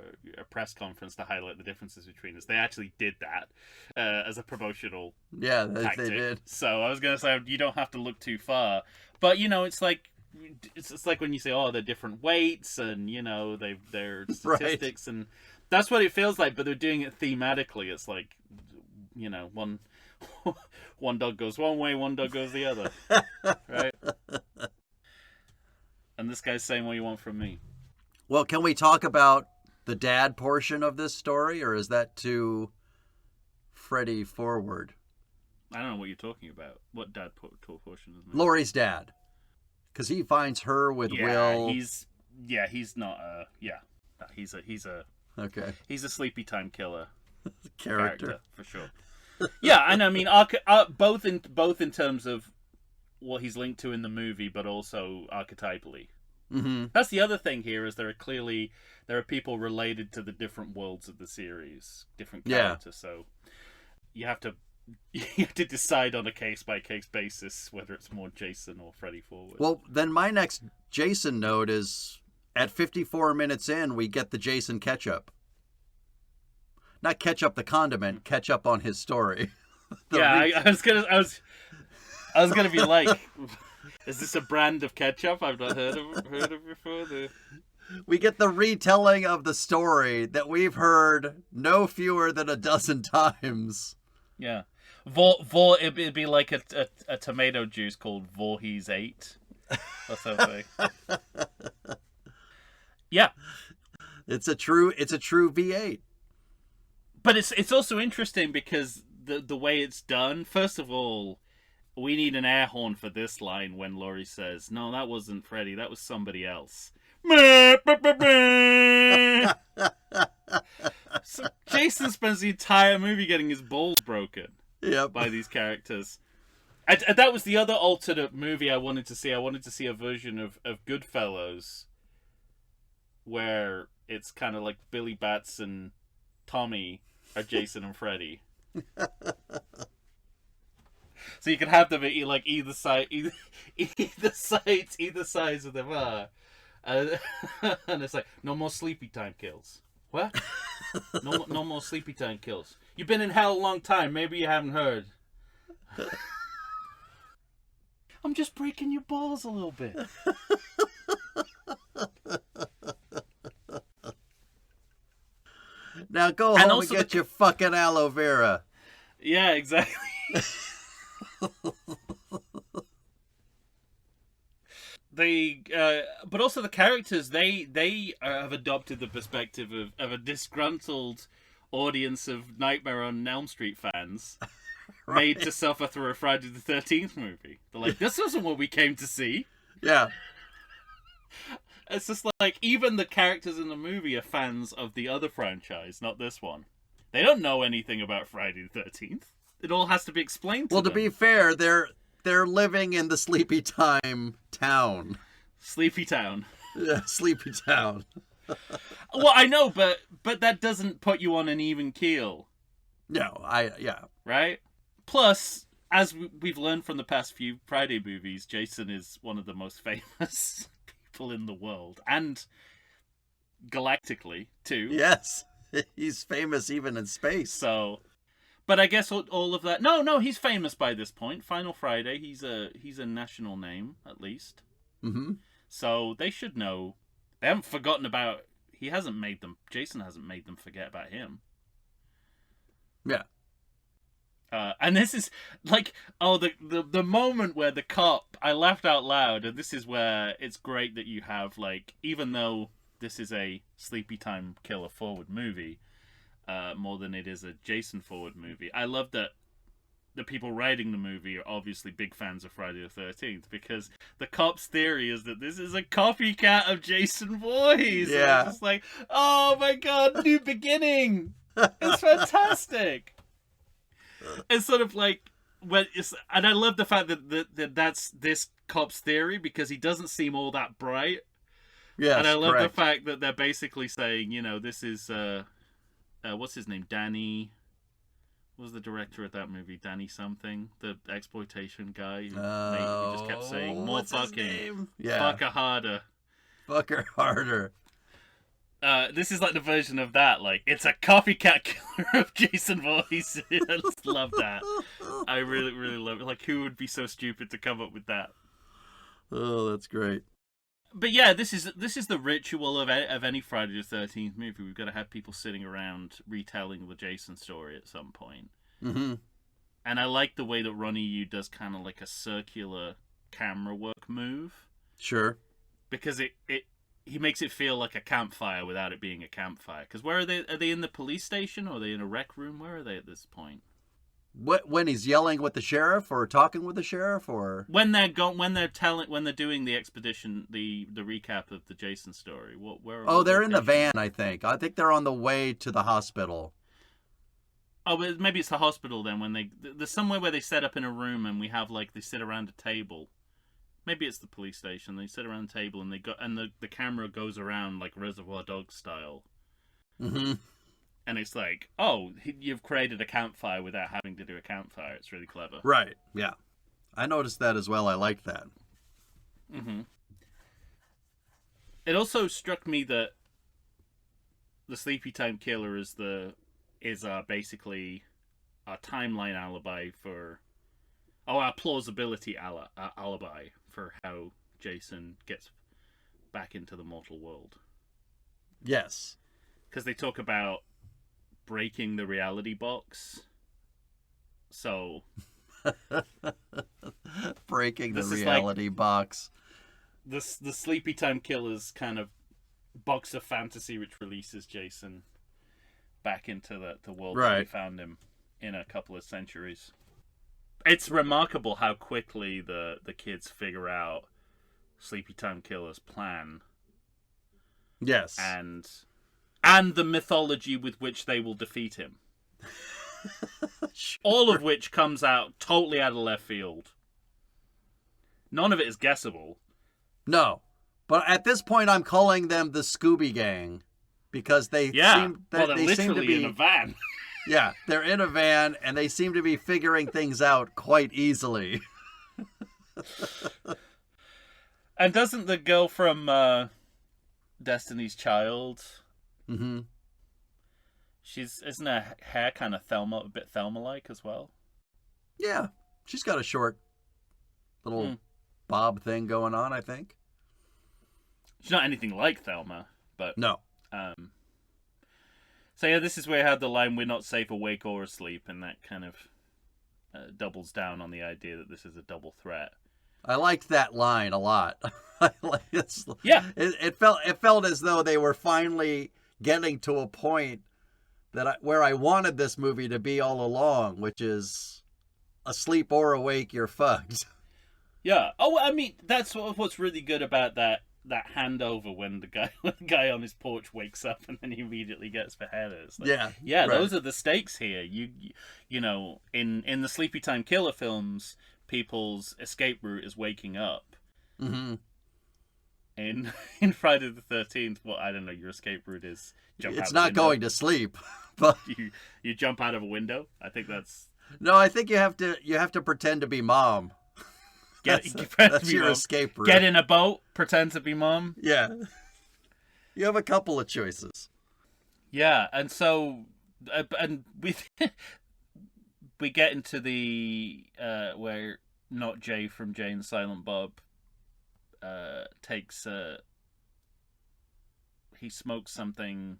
press conference to highlight the differences between us. They actually did that as a promotional tactic. They did. So I was going to say, you don't have to look too far. But, it's like when you say, oh, they're different weights and, they're statistics. Right. And that's what it feels like, but they're doing it thematically. It's like, one dog goes one way, one dog goes the other. Right? And this guy's saying, what you want from me? Well, can we talk about the dad portion of this story, or is that too Freddy forward? I don't know what you're talking about. What dad portion is it? Laurie's dad. Because he finds her with Will. He's not he's a Okay. he's a Sleepytime killer Character. for sure. Yeah, and I mean both in terms of what he's linked to in the movie, but also archetypally. Mm-hmm. That's the other thing here is there are people related to the different worlds of the series, different characters. So you have to decide on a case by case basis whether it's more Jason or Freddy forward. Well, then my next Jason note is at 54 minutes in, we get the Jason catch-up. Not ketchup the condiment, catch up on his story. I was gonna be like, is this a brand of ketchup I've not heard of before? We get the retelling of the story that we've heard no fewer than a dozen times. Yeah. It'd be like a tomato juice called Voorhees 8 or something. Yeah. It's a true V8. But it's also interesting because the way it's done, first of all, we need an air horn for this line when Laurie says, "No, that wasn't Freddy, that was somebody else." So Jason spends the entire movie getting his balls broken by these characters. And that was the other alternate movie I wanted to see. I wanted to see a version of Goodfellas where it's kind of like Billy Bats and Tommy are Jason and Freddy. So you can have them at like either sides of the bar. And it's like, no more Sleepytime kills. What? No more Sleepytime kills. You've been in hell a long time. Maybe you haven't heard. I'm just breaking your balls a little bit. Now go home and get your fucking aloe vera. Yeah, exactly. But also the characters, they have adopted the perspective of a disgruntled audience of Nightmare on Elm Street fans made to suffer through a Friday the 13th movie. They're like, this isn't what we came to see. Yeah. It's just like, even the characters in the movie are fans of the other franchise, not this one. They don't know anything about Friday the 13th. It all has to be explained to them. Well, to be fair, they're living in the Sleepytime town. Sleepy Town. Yeah, Sleepy Town. Well, I know, but that doesn't put you on an even keel. No, Right? Plus, as we've learned from the past few Friday movies, Jason is one of the most famous people in the world. And galactically, too. Yes. He's famous even in space. So, but I guess all of that... No, he's famous by this point. Final Friday, he's a national name, at least. Mm-hmm. So they should know. They haven't forgotten about... Jason hasn't made them forget about him. Yeah. And this is like, the moment where the cop, I laughed out loud, and this is where it's great that you have, like, even though this is a Sleepytime killer forward movie, more than it is a Jason forward movie. I love that the people writing the movie are obviously big fans of Friday the 13th, because the cop's theory is that this is a copycat of Jason Voorhees. Yeah. And it's just like, oh my god, new beginning! It's fantastic! It's sort of like, and I love the fact that that's this cop's theory, because he doesn't seem all that bright. Yes, and I love correct. the fact that they're basically saying, this is, what's his name? Danny... What was the director of that movie? Danny something? The exploitation guy who just kept saying, more fucking. Yeah. Fuck her harder. Fuck her harder. This is like the version of that. Like, it's a copycat killer of Jason Voorhees. I just love that. I really, really love it. Like, who would be so stupid to come up with that? Oh, that's great. But yeah, this is the ritual of any Friday the 13th movie. We've got to have people sitting around retelling the Jason story at some point. Mm-hmm. And I like the way that Ronnie Yu does kind of like a circular camera work move. Sure. Because he makes it feel like a campfire without it being a campfire. Because where are they? Are they in the police station, or are they in a rec room? Where are they at this point? When he's yelling with the sheriff or talking with the sheriff or when they're doing the expedition, the recap of the Jason story. they're in the van. I think they're on the way to the hospital. Oh, but maybe it's the hospital then. When there's somewhere where they set up in a room and they sit around a table. Maybe it's the police station. They sit around a table and the camera goes around like Reservoir Dogs style. Mm-hmm. And it's like, oh, you've created a campfire without having to do a campfire. It's really clever. Right, yeah. I noticed that as well. I liked that. Mm-hmm. It also struck me that the Sleepytime killer is basically a timeline alibi for... our plausibility alibi for how Jason gets back into the mortal world. Yes. Because they talk about breaking the reality box. So breaking the reality box. The Sleepytime Killer's kind of box of fantasy, which releases Jason back into the world that we found him in a couple of centuries. It's remarkable how quickly the kids figure out Sleepytime Killer's plan. Yes. And the mythology with which they will defeat him. Sure. All of which comes out totally out of left field. None of it is guessable. No. But at this point, I'm calling them the Scooby Gang. Because they seem to be in a van. Yeah, they're in a van, and they seem to be figuring things out quite easily. And doesn't the girl from Destiny's Child... Mm-hmm. Isn't her hair kind of a bit Thelma-like as well? Yeah, she's got a short little bob thing going on, I think. She's not anything like Thelma, but... No. So yeah, this is where I had the line, "We're not safe awake or asleep," and that kind of doubles down on the idea that this is a double threat. I liked that line a lot. Yeah. It felt as though they were finally getting to a point where I wanted this movie to be all along, which is asleep or awake, you're fucked. Yeah. Oh, I mean, that's what's really good about that handover when the guy on his porch wakes up and then he immediately gets beheaded. Like, yeah, right. Those are the stakes here. You know, in the Sleepytime Killer films, people's escape route is waking up. Mm-hmm. In Friday the 13th, well, I don't know, your escape route is jump out. It's not going to sleep, but you jump out of a window. I think that's... No, I think you have to pretend to be mom. That's your escape route. Get in a boat, pretend to be mom. Yeah. You have a couple of choices. Yeah, and so and we get into the where not Jay from Jay and Silent Bob takes he smokes something.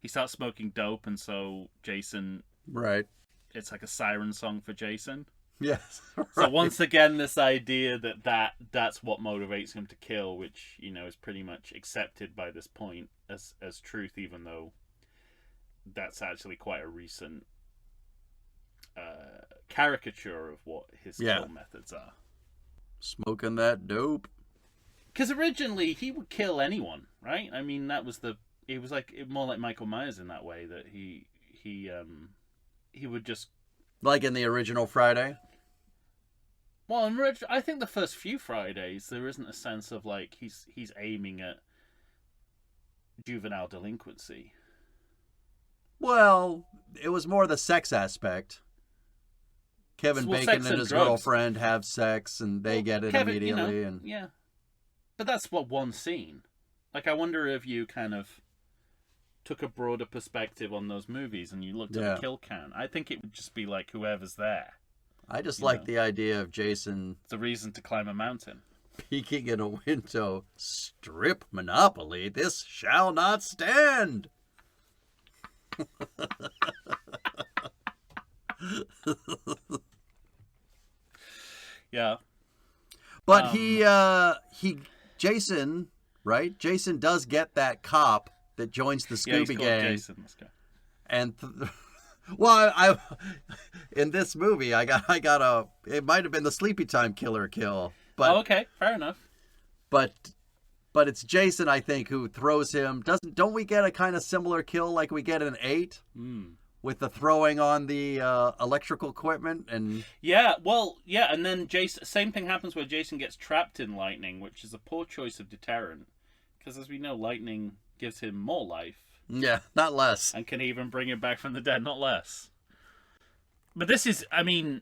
He starts smoking dope, and so Jason, right, it's like a siren song for Jason. Yes. Right. So once again, this idea that's what motivates him to kill, which, you know, is pretty much accepted by this point as truth, even though that's actually quite a recent caricature of what his kill methods are. Smoking that dope. Because originally he would kill anyone, right? I mean, he was like more like Michael Myers in that way, that he would just, like in the original Friday. Well, I think the first few Fridays there isn't a sense of like he's aiming at juvenile delinquency. Well, it was more the sex aspect. Kevin Bacon and his girlfriend have sex, and they get it immediately. Yeah, but that's one scene. Like, I wonder if you kind of took a broader perspective on those movies and you looked at the kill count. I think it would just be like whoever's there. I just like the idea of Jason... It's a reason to climb a mountain. Peeking in a window. Strip Monopoly, this shall not stand! Yeah. But Jason, right? Jason does get that cop that joins the Scooby Gang. Jason, let's go. And Well, I in this movie, I got a. It might have been the Sleepytime killer kill, but Oh, okay, fair enough. but it's Jason, I think, who throws him. Don't we get a kind of similar kill like we get in 8 with the throwing on the electrical equipment and Yeah, well, yeah, and then Jason. Same thing happens where Jason gets trapped in lightning, which is a poor choice of deterrent, because as we know, lightning gives him more life yeah, not less. and can even bring him back from the dead, not less. But this is, I mean,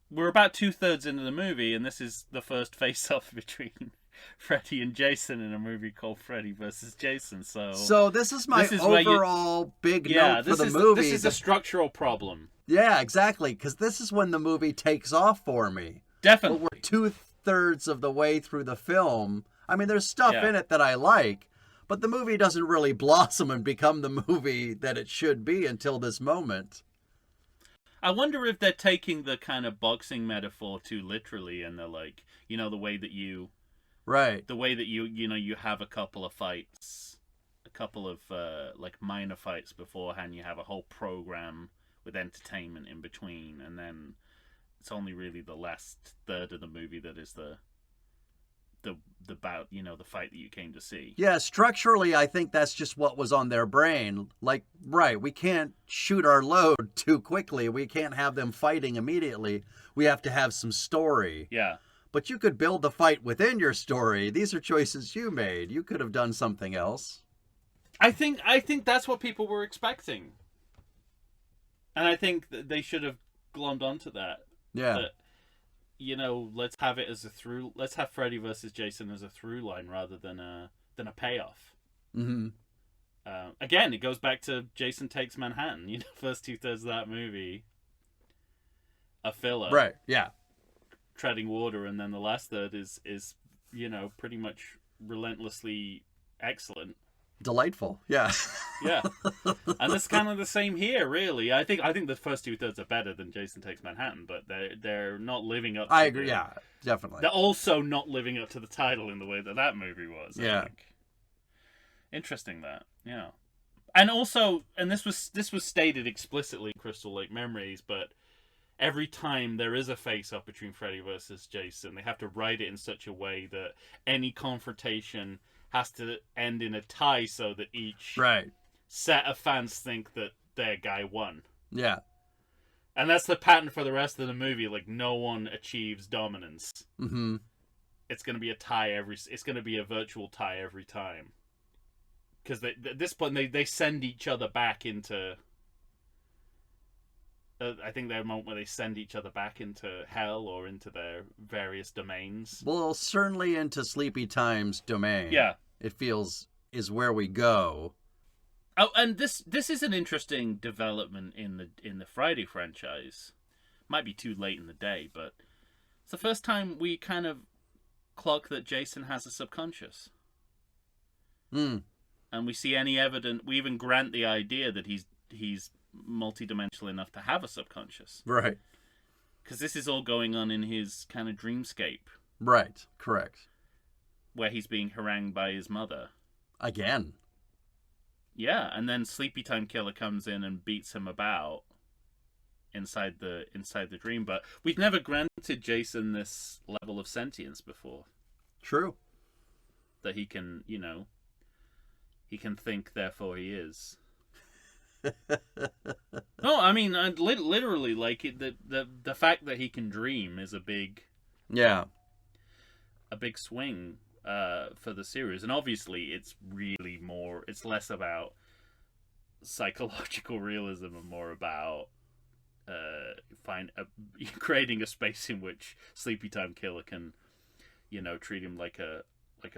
we're about 2/3 into the movie, and this is the first face-off between Freddy and Jason in a movie called Freddy versus Jason. So this is my this is where overall big note for the movie. This is a structural problem. Yeah, exactly, because this is when the movie takes off for me. Definitely. But we're 2/3 of the way through the film. I mean, there's stuff in it that I like, but the movie doesn't really blossom and become the movie that it should be until this moment. I wonder if they're taking the kind of boxing metaphor too literally, and they're like, you know, the way that you have a couple of fights, a couple of like minor fights beforehand. You have a whole program with entertainment in between, and then it's only really the last third of the movie that is the bout, you know, the fight that you came to see. Yeah, structurally, I think that's just what was on their brain. Like, right, we can't shoot our load too quickly. We can't have them fighting immediately. We have to have some story. Yeah. But you could build the fight within your story. These are choices you made. You could have done something else. I think that's what people were expecting. And I think that they should have glommed onto that. Yeah. That, you know, let's have Freddy versus Jason as a through line rather than a payoff. Mm-hmm. Again, it goes back to Jason Takes Manhattan. You know, first 2/3 of that movie, a filler. Right, yeah. Treading water, and then the last third is you know, pretty much relentlessly excellent. Delightful, yeah. Yeah. And it's kind of the same here, really. I think the first 2/3 are better than Jason Takes Manhattan, but they're not living up to I agree, yeah, definitely. They're also not living up to the title in the way that movie was, I think. Interesting that. Yeah. And also, and this was stated explicitly in Crystal Lake Memories, but every time there is a face-off between Freddy versus Jason, they have to write it in such a way that any confrontation has to end in a tie so that each set of fans think that their guy won. Yeah. And that's the pattern for the rest of the movie. Like, no one achieves dominance. Mm-hmm. It's going to be a tie it's going to be a virtual tie every time. Because at this point, they send each other back into... I think there's a moment where they send each other back into hell or into their various domains. Well, certainly into Sleepytime's domain. Yeah. It feels is where we go. Oh, and this is an interesting development in the Friday franchise. Might be too late in the day, but it's the first time we kind of clock that Jason has a subconscious. Hmm. And we see any evidence. We even grant the idea that he's multidimensional enough to have a subconscious. Right. Because this is all going on in his kind of dreamscape. Right. Correct. Where he's being harangued by his mother. Again. Yeah, and then Sleepytime Killer comes in and beats him about inside the dream. But we've never granted Jason this level of sentience before. True. That he can, you know, he can think, therefore he is. No, I mean, literally, like the fact that he can dream is a big swing for the series, and obviously it's less about psychological realism and more about creating a space in which Sleepytime Killer can, you know, treat him like a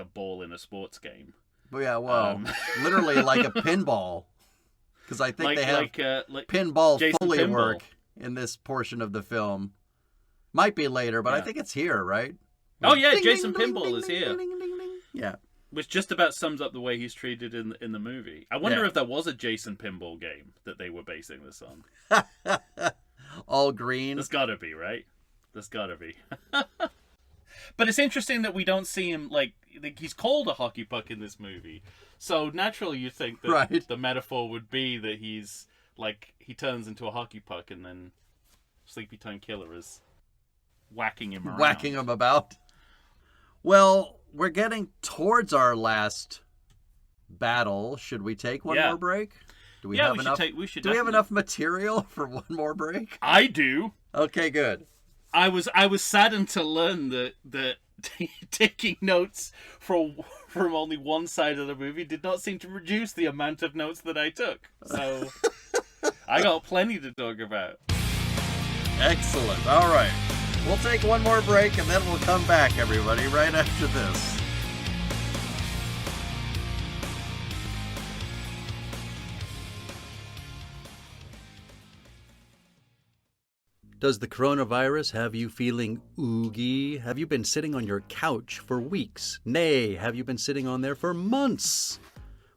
ball in a sports game. Well, yeah, well, literally like a pinball. Because I think they have pinball Jason Foley Pinball. work in this portion of the film. Might be later, but I think it's here, right? Oh yeah, Ding, Jason ding, Pinball ding, is ding, here. ding, ding, ding, ding. Yeah. Which just about sums up the way he's treated in the movie. I wonder if there was a Jason Pinball game that they were basing this on. All green. There's gotta be, right? There's gotta be. But it's interesting that we don't see him, like he's called a hockey puck in this movie. So naturally you think that the metaphor would be that he's like he turns into a hockey puck, and then Sleepytime Killer is whacking him around. Whacking him about. Well, we're getting towards our last battle. Should we take one more break? Do we have enough? Do we have enough material for one more break? I do. Okay, good. I was saddened to learn that taking notes from only one side of the movie did not seem to reduce the amount of notes that I took. So I got plenty to talk about. Excellent. All right. We'll take one more break and then we'll come back, everybody, right after this. Does the coronavirus have you feeling oogie? Have you been sitting on your couch for weeks? Nay, have you been sitting on there for months?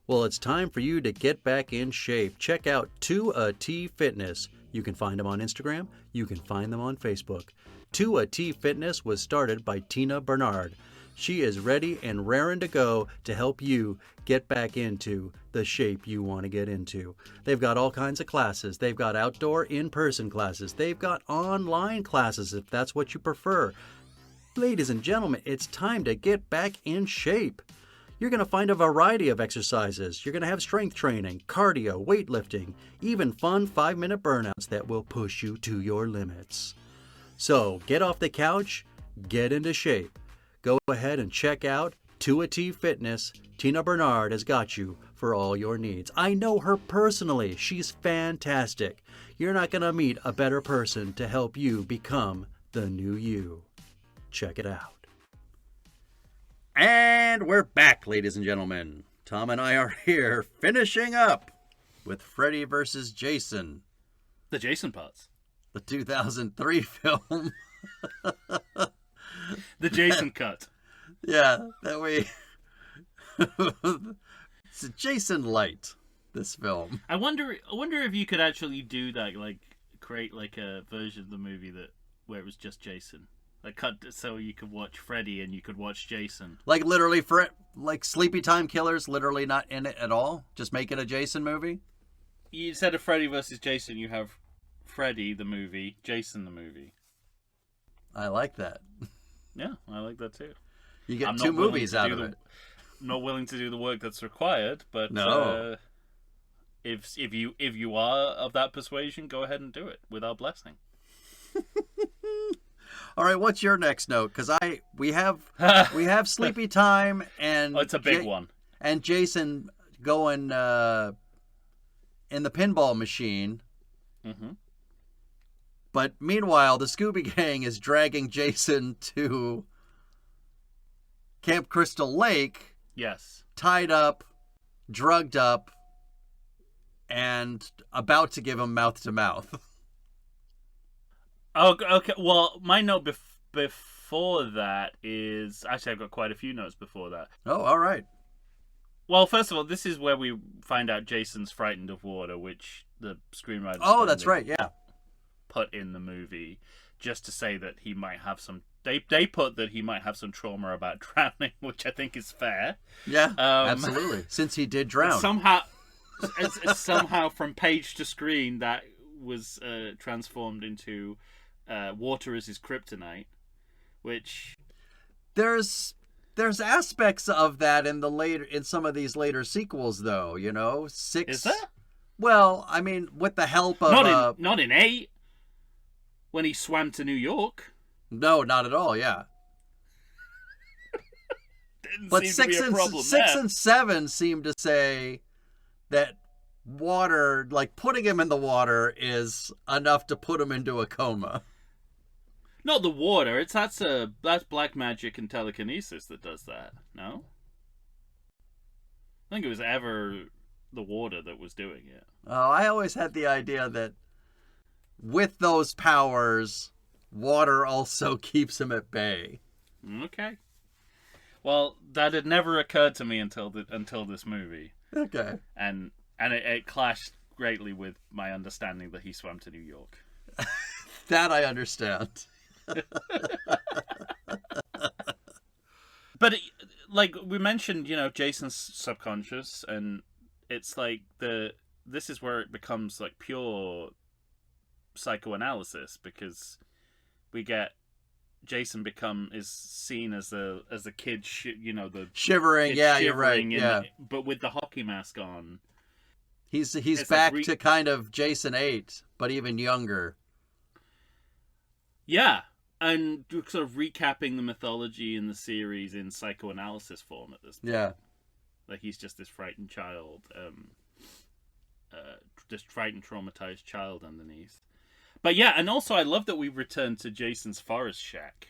Well, it's time for you to get back in shape. Check out 2AT Fitness. You can find them on Instagram. You can find them on Facebook. 2AT Fitness was started by Tina Bernard. She is ready and raring to go to help you get back into the shape you want to get into. They've got all kinds of classes. They've got outdoor in-person classes. They've got online classes if that's what you prefer. Ladies and gentlemen, it's time to get back in shape. You're going to find a variety of exercises. You're going to have strength training, cardio, weightlifting, even fun 5-minute burnouts that will push you to your limits. So get off the couch, get into shape. Go ahead and check out 2AT Fitness. Tina Bernard has got you for all your needs. I know her personally. She's fantastic. You're not going to meet a better person to help you become the new you. Check it out. And we're back, ladies and gentlemen. Tom and I are here finishing up with Freddy vs. Jason. The Jason parts. The 2003 film. The Jason cut. Yeah, that way. It's a Jason light, this film. I wonder if you could actually do that, like create like a version of the movie where it was just Jason. Like cut so you could watch Freddy and you could watch Jason. Like literally like Sleepytime Killer's literally not in it at all. Just make it a Jason movie. Instead of Freddy versus Jason, you have Freddy the movie, Jason the movie. I like that. Yeah, I like that too. You get 2 movies out of it. I'm not willing to do the work that's required, but no. If you are of that persuasion, go ahead and do it with our blessing. All right, what's your next note? Because we have Sleepytime and it's a big one. And Jason going in the pinball machine. Mm-hmm. But meanwhile, the Scooby Gang is dragging Jason to Camp Crystal Lake. Yes. Tied up, drugged up, and about to give him mouth to mouth. Oh, okay. Well, my note before that is... Actually, I've got quite a few notes before that. Oh, all right. Well, first of all, this is where we find out Jason's frightened of water, which the screenwriter... Oh, that's right, yeah. Put in the movie just to say that he might have some... They put that he might have some trauma about drowning, which I think is fair. Yeah, absolutely. Since he did drown. Somehow from page to screen, that was transformed into water is his kryptonite, which... There's aspects of that in some of these later sequels, though. You know, 6. Is there? Well, I mean, with the help of not in 8 when he swam to New York. No, not at all. Yeah. But 6 and 7 seem to say that water, like putting him in the water, is enough to put him into a coma. Not the water. That's black magic and telekinesis that does that. No, I think it was ever the water that was doing it. Oh, I always had the idea that with those powers, water also keeps him at bay. Okay. Well, that had never occurred to me until this movie. Okay. And it clashed greatly with my understanding that he swam to New York. That I understand. But like we mentioned, Jason's subconscious, and it's like this is where it becomes like pure psychoanalysis, because we get Jason is seen as a kid, the shivering. kid Yeah, you're right. shivering Yeah, but with the hockey mask on. he's It's back like to kind of Jason 8, but even younger. Yeah, and sort of recapping the mythology in the series in psychoanalysis form at this point. Yeah, Like he's just this frightened child, this frightened, traumatized child underneath. But yeah, and also I love that we returned to Jason's forest shack,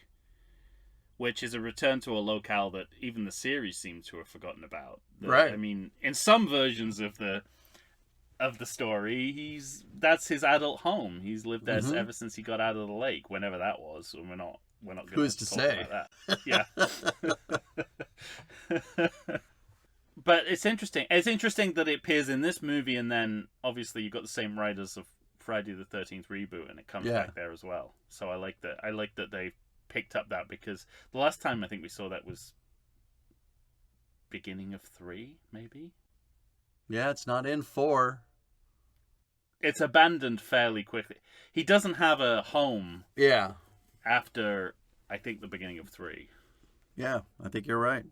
which is a return to a locale that even the series seems to have forgotten about. Right. I mean, in some versions of the story, that's his adult home. He's lived there ever since he got out of the lake, whenever that was. And we're not going Who's to to talk say? about that. Yeah. But it's interesting. It's interesting that it appears in this movie, and then obviously you've got the same writers of Friday the 13th reboot, and it comes back there as well. So I like that. I like that they picked up that, because the last time I think we saw that was beginning of 3, maybe. Yeah, it's not in 4. It's abandoned fairly quickly. He doesn't have a home. Yeah. After, I think, the beginning of 3. Yeah, I think you're right.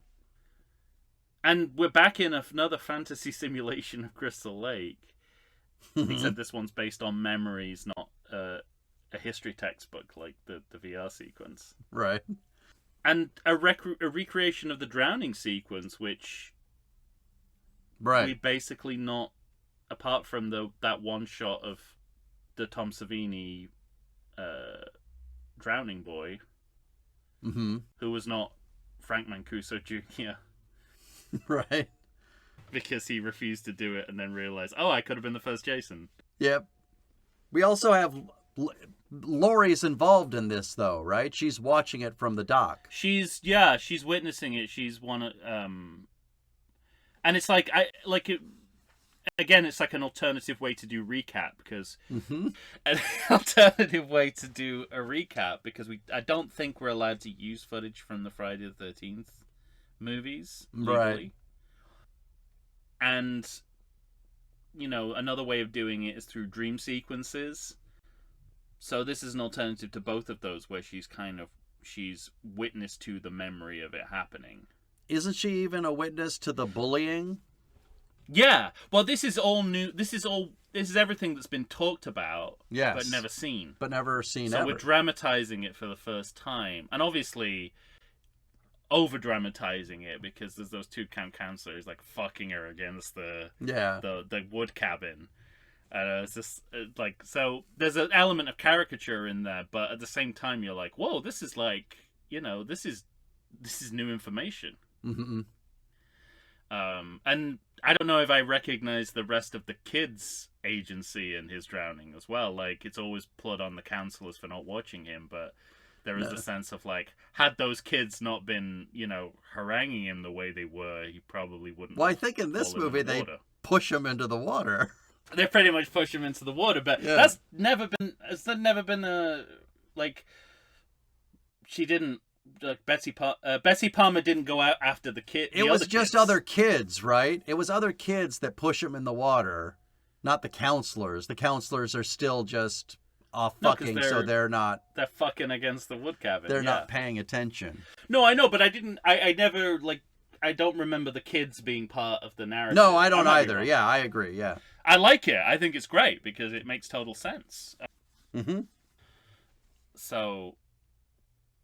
And we're back in another fantasy simulation of Crystal Lake. Except this one's based on memories, not a history textbook like the VR sequence. Right. And a recreation of the drowning sequence, which we basically not, apart from that one shot of the Tom Savini drowning boy, who was not Frank Mancuso Jr. Right. Because he refused to do it and then realized, oh, I could have been the first Jason. Yep. We also have Laurie's involved in this, though, right? She's watching it from the dock. She's witnessing it. She's and it's like again, it's like an alternative way to do recap, because an alternative way to do a recap, because I don't think we're allowed to use footage from the Friday the 13th movies legally. Right. And another way of doing it is through dream sequences. So this is an alternative to both of those, where she's witness to the memory of it happening. Isn't she even a witness to the bullying? Yeah. Well, this is all new. This is everything that's been talked about, yes, but never seen. So we're dramatizing it for the first time, and obviously over dramatizing it, because there's those two camp counselors like fucking her against the wood cabin. It's just so there's an element of caricature in there, but at the same time you're like, whoa, this is like, this is new information. And I don't know if I recognize the rest of the kids' agency in his drowning as well. Like, it's always put on the counselors for not watching him, but there is the sense of, like, had those kids not been, haranguing him the way they were, he probably wouldn't. Well, I think in this movie they push him into the water. They pretty much push him into the water, but that's never been a, like, she didn't, like, Betsy Palmer didn't go out after the kid. It was just other kids, right? It was other kids that push him in the water, not the counselors. The counselors are still just off fucking, so they're fucking against the wood cabin. They're not paying attention. No, I know, but I never, like, I don't remember the kids being part of the narrative. No, I don't either. Yeah, I agree. Yeah. I like it. I think it's great because it makes total sense. So,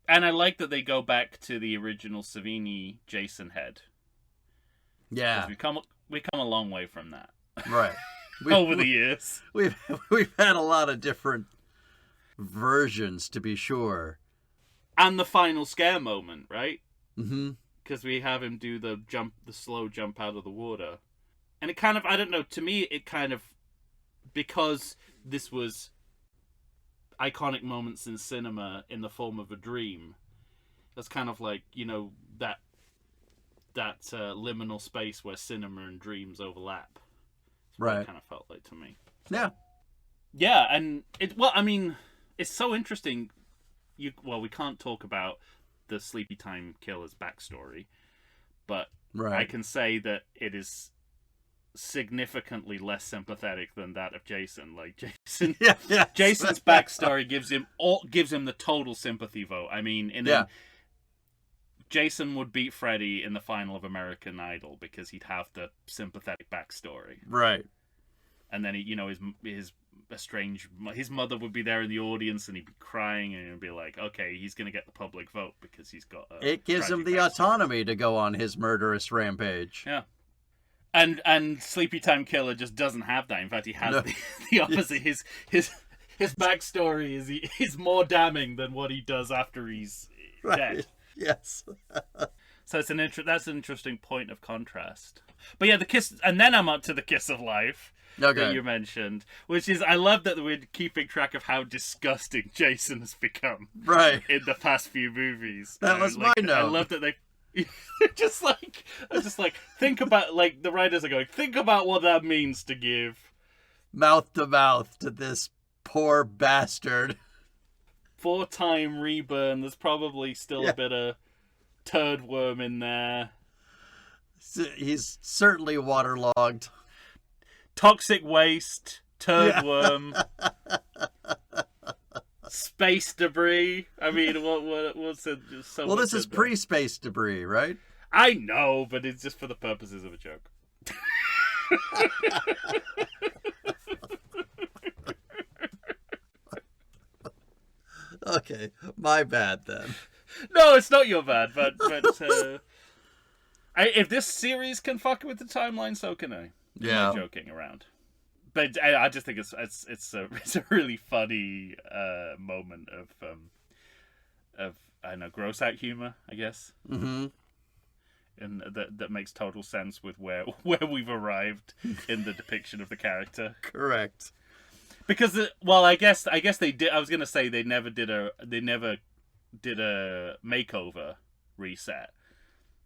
and I like that they go back to the original Savini Jason head. Yeah. We come a long way from that. Right. Over the years. We've had a lot of different versions, to be sure. And the final scare moment, right? Mm-hmm. Because we have him do the slow jump out of the water. And it kind of, I don't know, to me it kind of, because this was iconic moments in cinema in the form of a dream, that's kind of like, that liminal space where cinema and dreams overlap. That's what it kind of felt like to me. Yeah. Yeah, and it's so interesting. We can't talk about the Sleepytime killer's backstory, but I can say that it is significantly less sympathetic than that of Jason. Like Jason, Yeah. Jason's backstory gives him the total sympathy vote. I mean, Jason would beat Freddy in the final of American Idol because he'd have the sympathetic backstory, Right. and then his mother would be there in the audience and he'd be crying and it'd be like, okay, he's gonna get the public vote because he's got it gives him the autonomy to go on his murderous rampage. Yeah. And Sleepytime Killer just doesn't have that. In fact, he has the opposite. His backstory is more damning than what he does after he's dead. Yes. So that's an interesting point of contrast. But yeah, the kiss, and then I'm up to the kiss of life that you mentioned, which is, I love that we're keeping track of how disgusting Jason has become. Right. In the past few movies. That was my note. I love that they. just like think about, like, the writers are going, think about what that means to give mouth to mouth to this poor bastard. 4-time reburn. There's probably still a bit of turd worm in there. He's certainly waterlogged. Toxic waste, turd worm, space debris. I mean, what's it? So well, this is pre-space debris, right? I know, but it's just for the purposes of a joke. Okay, my bad then. No, it's not your bad, but if this series can fuck with the timeline, so can I. Yeah, I'm not joking around. But I just think it's a really funny moment of I don't know, gross out humor, I guess. Mm-hmm. And that makes total sense with where we've arrived in the depiction of the character. Correct. Because I guess they did. I was gonna say they never did a makeover reset,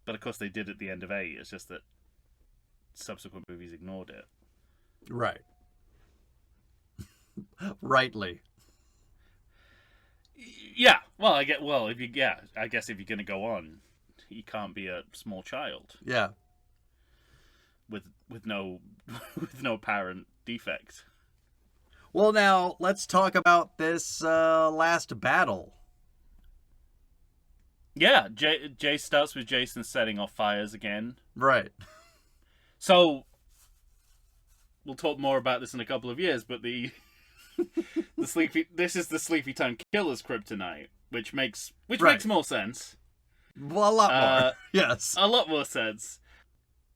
but of course they did at the end of 8. It's just that subsequent movies ignored it. Right. Rightly. Yeah. Well, I guess if you're gonna go on, you can't be a small child. Yeah. With no apparent defect. Well, now let's talk about this last battle. Yeah, Jay starts with Jason setting off fires again. Right. So we'll talk more about this in a couple of years, but this is the Sleepytime Killer's kryptonite, which makes more sense. Well, a lot more. Yes. A lot more sense.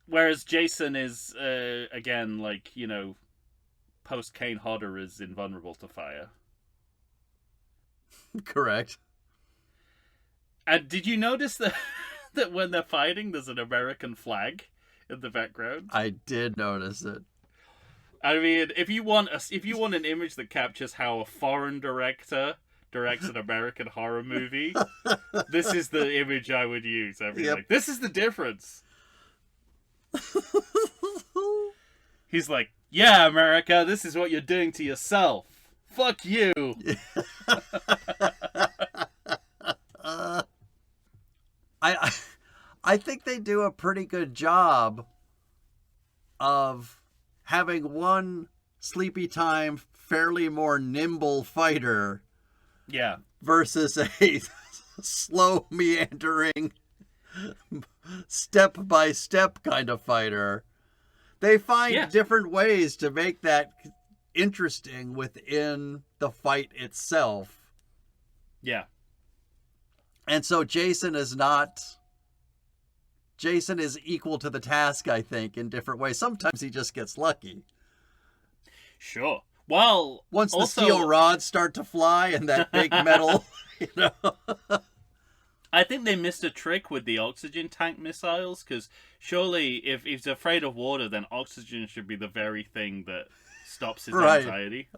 Whereas Jason is again, like, you know, post Kane Hodder is invulnerable to fire. Correct. And did you notice that when they're fighting, there's an American flag in the background? I did notice it. I mean, if you want an image that captures how a foreign director directs an American horror movie, this is the image I would use. I'd be like, this is the difference. He's like, yeah, America, this is what you're doing to yourself. Fuck you. I think they do a pretty good job of having one Sleepytime fairly more nimble fighter. Yeah. Versus a slow meandering step by step kind of fighter. They find different ways to make that interesting within the fight itself. Yeah. And so Jason is equal to the task, I think, in different ways. Sometimes he just gets lucky. Sure. Well, once the steel rods start to fly and that big metal, you know. I think they missed a trick with the oxygen tank missiles, because surely if he's afraid of water, then oxygen should be the very thing that stops his anxiety.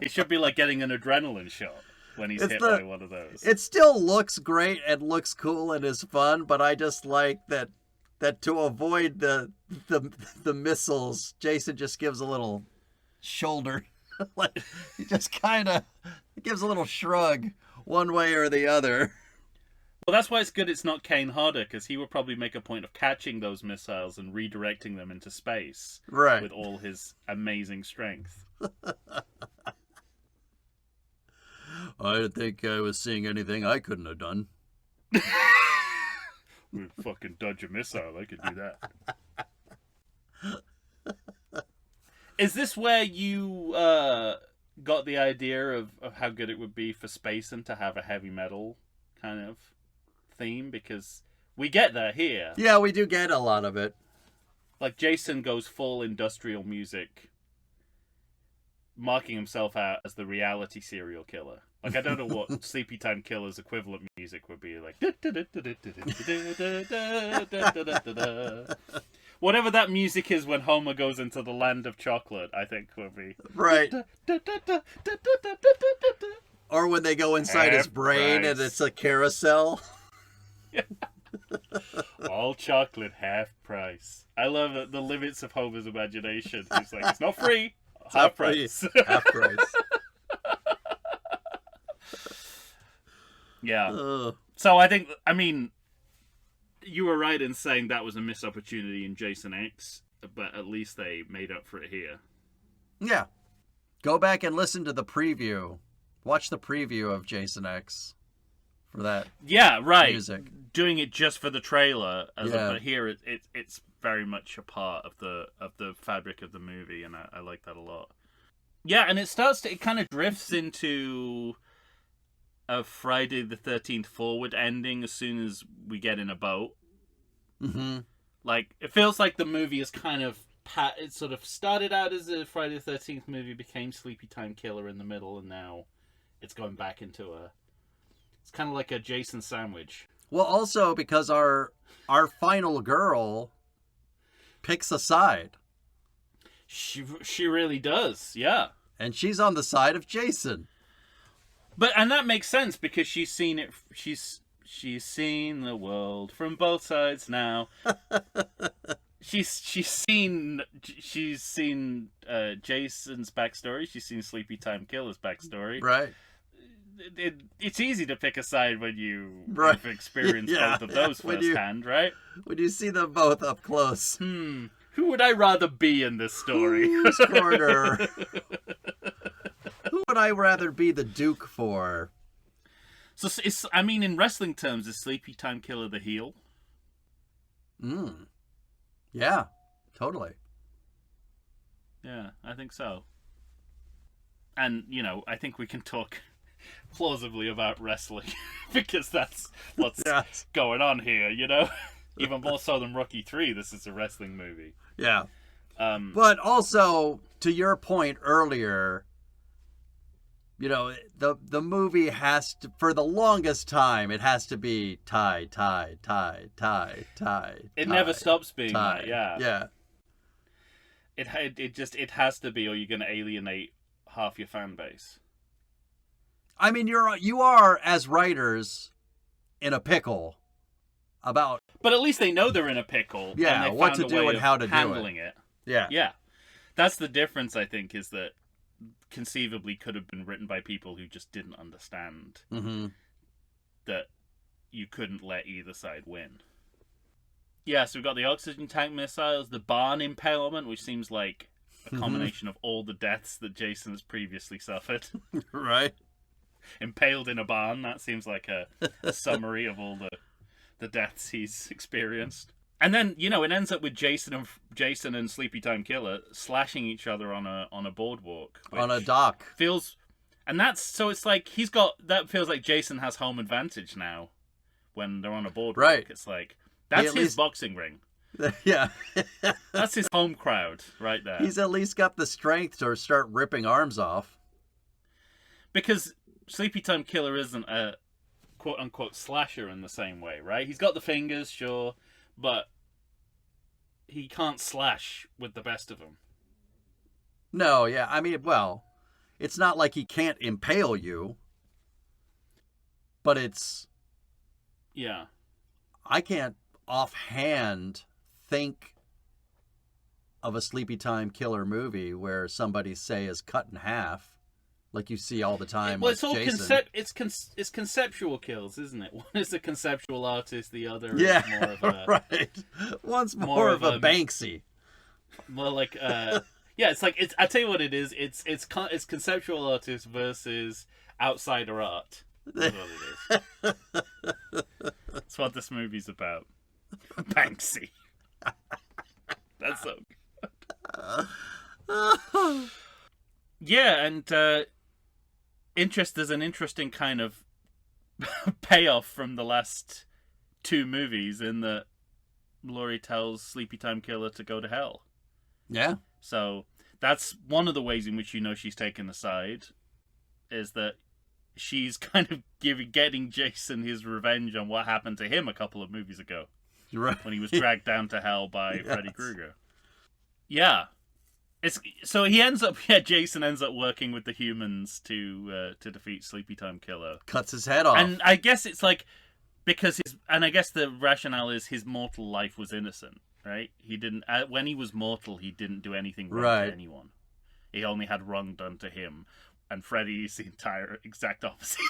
It should be like getting an adrenaline shot when he's hit by one of those. It still looks great and looks cool and is fun, but I just like that to avoid the missiles, Jason just gives a little shoulder. Like, he just kind of gives a little shrug one way or the other. Well, that's why it's good it's not Kane Hodder, because he would probably make a point of catching those missiles and redirecting them into space. Right. With all his amazing strength. I didn't think I was seeing anything I couldn't have done. We'd fucking dodge a missile. I could do that. Is this where you got the idea of how good it would be for Spacin to have a heavy metal kind of theme? Because we get there here. Yeah, we do get a lot of it. Like, Jason goes full industrial music, marking himself out as the reality serial killer. Like, I don't know what Sleepytime Killer's equivalent music would be. Like, whatever that music is when Homer goes into the land of chocolate, I think would be. Right. Or when they go inside his brain and it's a carousel. All chocolate, half price. I love it, the limits of Homer's imagination. He's like, it's not free, half price. Half price. Yeah. So I mean, you were right in saying that was a missed opportunity in Jason X, but at least they made up for it here. Yeah. Go back and listen to the preview. Watch the preview of Jason X for that. Yeah, right. Music. Doing it just for the trailer, Yeah. But here it's very much a part of the fabric of the movie, and I like that a lot. Yeah, and it kind of drifts into a Friday the 13th forward ending as soon as we get in a boat. Mm-hmm. Like, it feels like the movie is kind of it sort of started out as a Friday the 13th movie, became Sleepytime Killer in the middle, and now it's going back into it's kind of like a Jason sandwich. Well, also because our final girl picks a side. She really does, yeah. And she's on the side of Jason. And that makes sense because she's seen it. She's seen the world from both sides now. she's seen Jason's backstory. She's seen Sleepytime Killer's backstory. Right. It's easy to pick a side when you have experienced both of those firsthand, right? When you see them both up close. Who would I rather be in this story? Whose corner? Who would I rather be the Duke for? So in wrestling terms, is Sleepytime Killer the heel? Yeah, totally. Yeah, I think so. And, I think we can talk plausibly about wrestling because that's what's going on here, Even more so than Rocky 3, this is a wrestling movie. Yeah. But also, to your point earlier, the movie has to, for the longest time, it has to be tie. It never stops being tie. that, yeah. Yeah. It has to be, or you're going to alienate half your fan base. I mean, you are as writers in a pickle about. But at least they know they're in a pickle. Yeah, and they what found to a do way and of how to do handling it. Yeah. Yeah. That's the difference, I think, is that conceivably could have been written by people who just didn't understand that you couldn't let either side win. Yeah, so we've got the oxygen tank missiles, the barn impalement, which seems like a combination of all the deaths that Jason has previously suffered. Right. Impaled in a barn, that seems like a summary of all the deaths he's experienced. And then, it ends up with Jason and Sleepytime Killer slashing each other on a boardwalk. On a dock. It's like that feels like Jason has home advantage now when they're on a boardwalk. Right. It's like, that's his boxing ring. Yeah. That's his home crowd right there. He's at least got the strength to start ripping arms off. Because Sleepytime Killer isn't a quote-unquote slasher in the same way, right? He's got the fingers, sure, but he can't slash with the best of them. No, yeah. I mean, well, it's not like he can't impale you, but it's... Yeah. I can't offhand think of a Sleepytime Killer movie where somebody, say, is cut in half like you see all the time. Well, with it's all Jason. it's conceptual kills, isn't it? One is a conceptual artist, the other Yeah, is more of a right. One's more of a Banksy. more like yeah. It's like I tell you what it is. It's conceptual artist versus outsider art. That's what it is. That's what this movie's about. Banksy. That's so good. Yeah, and there's an interesting kind of payoff from the last two movies in that Laurie tells Sleepytime Killer to go to hell. Yeah. So that's one of the ways in which you know she's taken the side, is that she's kind of getting Jason his revenge on what happened to him a couple of movies ago. Right. When he was dragged down to hell by Yes. Freddy Krueger. Yeah. So Jason ends up working with the humans to defeat Sleepytime Killer. Cuts his head off. And I guess it's like, I guess the rationale is his mortal life was innocent, right? He didn't, when he was mortal, he didn't do anything wrong to anyone. He only had wrong done to him. And Freddy is the entire exact opposite.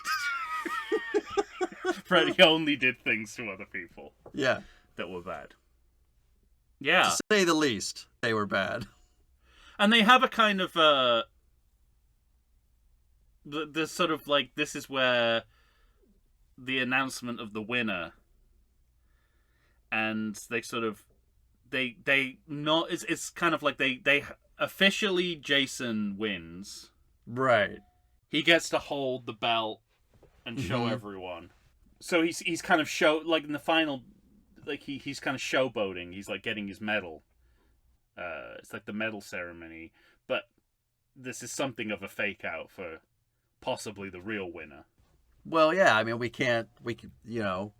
Freddy only did things to other people. Yeah. That were bad. Yeah. To say the least, they were bad. And they have a kind of the sort of like, this is where the announcement of the winner, and they sort of they not it's kind of like they officially Jason wins. Right. He gets to hold the belt and show everyone. So he's kind of like in the final, like he's kind of showboating. He's like getting his medal. It's like the medal ceremony, but this is something of a fake out for possibly the real winner. Well, yeah, I mean, we can, you know,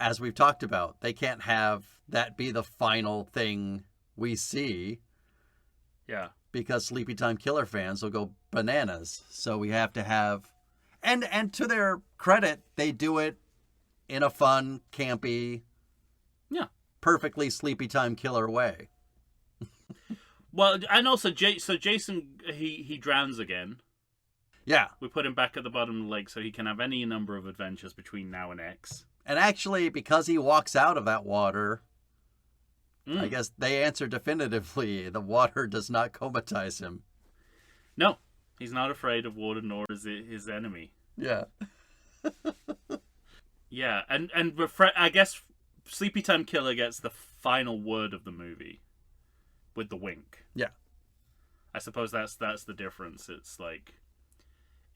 as we've talked about, they can't have that be the final thing we see. Yeah. Because Sleepytime Killer fans will go bananas. So we have to have, and to their credit, they do it in a fun, campy, perfectly Sleepytime Killer way. Well, and also, so Jason, he drowns again. Yeah. We put him back at the bottom of the lake so he can have any number of adventures between now and X. And actually, because he walks out of that water, I guess they answer definitively, the water does not comatize him. No, he's not afraid of water, nor is it his enemy. Yeah. Yeah, and I guess Sleepytime Killer gets the final word of the movie with the wink. Yeah. I suppose that's the difference. It's like,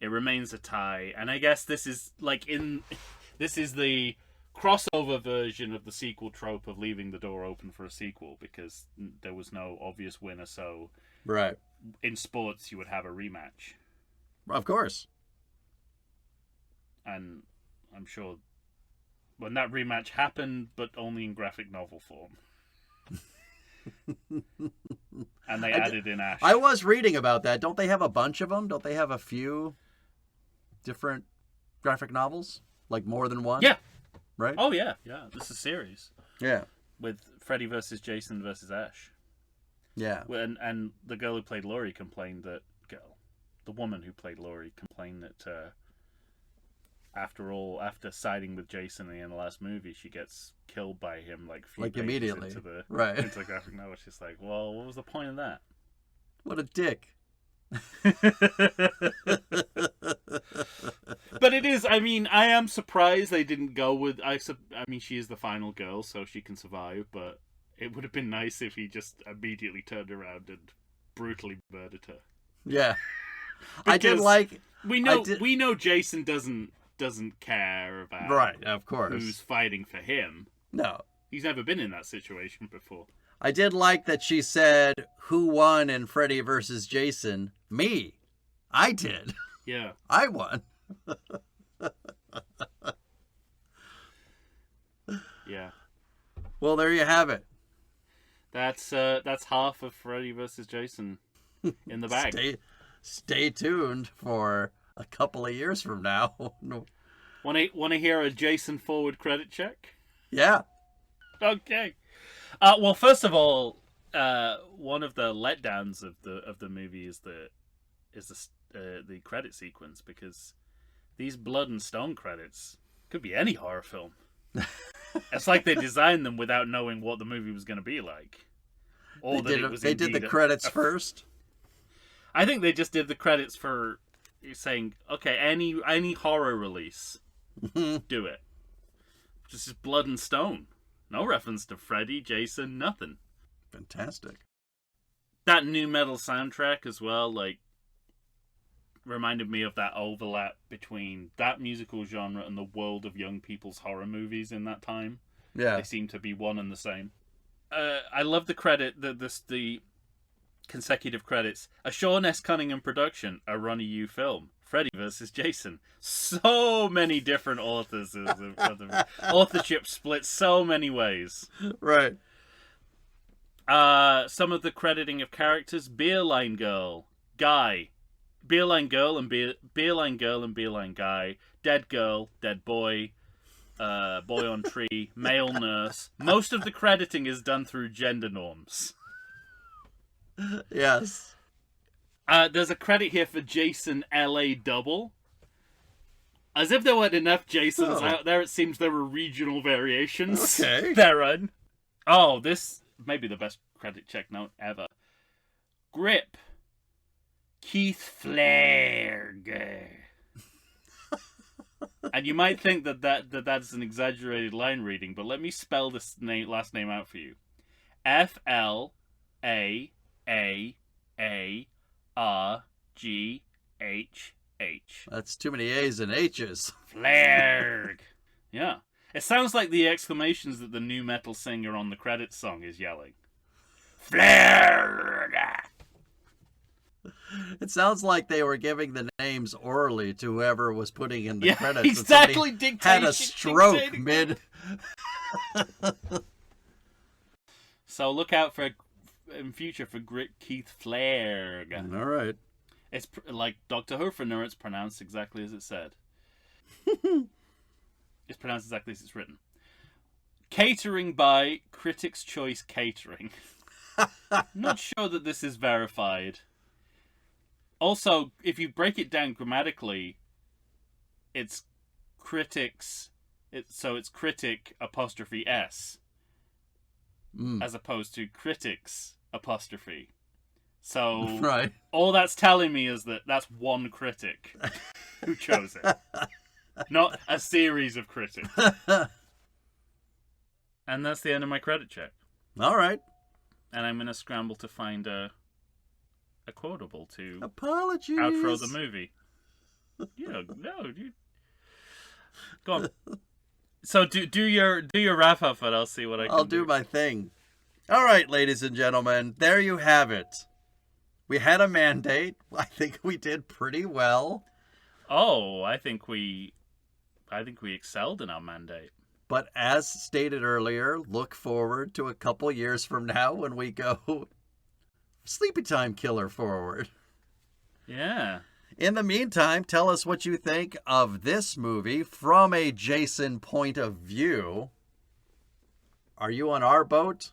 it remains a tie, and I guess this is the crossover version of the sequel trope of leaving the door open for a sequel, because there was no obvious winner, so Right. in sports you would have a rematch. Of course. And I'm sure when that rematch happened, but only in graphic novel form. And they added in Ash. I was reading about that. Don't they have a bunch of them? Don't they have a few different graphic novels? Like more than one? Yeah. Right? Oh, yeah. Yeah, this is a series. Yeah. With Freddy versus Jason versus Ash. Yeah. And the girl who played Laurie complained that... The woman who played Laurie complained that... after siding with Jason in the last movie, she gets killed by him like a few pages immediately. into the graphic novel. She's like, well, what was the point of that? What a dick. But it is, I mean, I am surprised they didn't go with, I mean, she is the final girl, so she can survive, but it would have been nice if he just immediately turned around and brutally murdered her. Yeah. I did Because like... We know Jason doesn't care about Right, of course. who's fighting for him. No. He's never been in that situation before. I did like that she said, who won in Freddy versus Jason? Me. I did. Yeah. I won. Yeah. Well, there you have it. That's half of Freddy versus Jason in the bag. Stay tuned for a couple of years from now. Want to hear a Jason forward credit check? Yeah. Okay. Well, first of all, one of the letdowns of the movie is the the credit sequence, because these blood and stone credits could be any horror film. It's like they designed them without knowing what the movie was going to be like, or they did the credits first. I think they just did the credits for saying, okay, any horror release, do it. Just blood and stone. No reference to Freddy, Jason, nothing. Fantastic. That new metal soundtrack as well, like, reminded me of that overlap between that musical genre and the world of young people's horror movies in that time. Yeah. They seem to be one and the same. I love the credit, the consecutive credits. A Sean S. Cunningham production, a Ronnie Yu film. Freddy versus Jason. So many different authors. Authorship split so many ways. Right. Some of the crediting of characters: Beerline Girl, Guy, Beerline Girl and Beerline Girl and Beerline Guy, Dead Girl, Dead Boy, Boy on Tree, Male Nurse. Most of the crediting is done through gender norms. Yes. There's a credit here for Jason L.A. Double. As if there weren't enough Jasons out there, it seems there were regional variations. Okay. Therein. Oh, this may be the best credit check note ever. Grip. Keith Flairg. And you might think that's an exaggerated line reading, but let me spell this last name out for you. Flaarghh. That's too many A's and H's. Flairg. Yeah. It sounds like the exclamations that the new metal singer on the credits song is yelling. Flairg. It sounds like they were giving the names orally to whoever was putting in the credits. Exactly. Had a stroke mid. So look out for in future for Keith Flairg. All right. It's like Doctor Who for nerds, pronounced exactly as it said. It's pronounced exactly as it's written. Catering by Critics' Choice Catering. Not sure that this is verified. Also, if you break it down grammatically, it's critics. So it's critic apostrophe S, as opposed to critics apostrophe. So right. All that's telling me is that that's one critic who chose it, not a series of critics. And that's the end of my credit check. All right. And I'm gonna scramble to find a quotable to apologies outro the movie. No, dude. Go on. So do your wrap up, and I'll see what I can do. I'll do my thing. All right, ladies and gentlemen, there you have it. We had a mandate. I think we did pretty well. Oh, I think we excelled in our mandate. But as stated earlier, look forward to a couple years from now when we go Sleepytime Killer forward. Yeah. In the meantime, tell us what you think of this movie from a Jason point of view. Are you on our boat?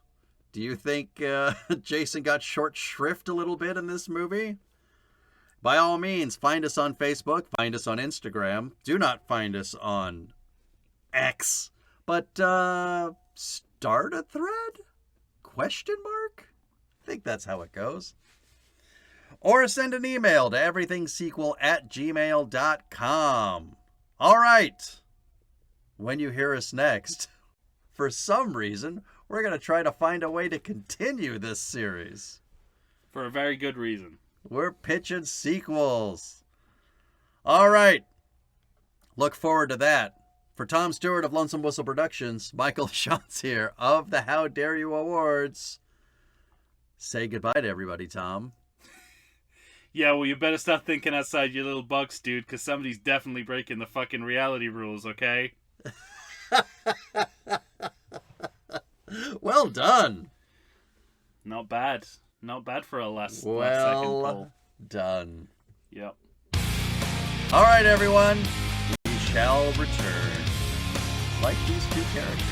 Do you think Jason got short shrift a little bit in this movie? By all means, find us on Facebook, find us on Instagram. Do not find us on X, but start a thread? Question mark? I think that's how it goes. Or send an email to everythingsequel@gmail.com. All right. When you hear us next, for some reason, we're going to try to find a way to continue this series. For a very good reason. We're pitching sequels. All right. Look forward to that. For Tom Stewart of Lonesome Whistle Productions, Michael Shantz here of the How Dare You Awards. Say goodbye to everybody, Tom. Yeah, well, you better stop thinking outside your little box, dude, because somebody's definitely breaking the fucking reality rules, okay? Well done. Not bad. Not bad for a last second Well poll. done. Yep. All right, everyone. We shall return. Like these two characters.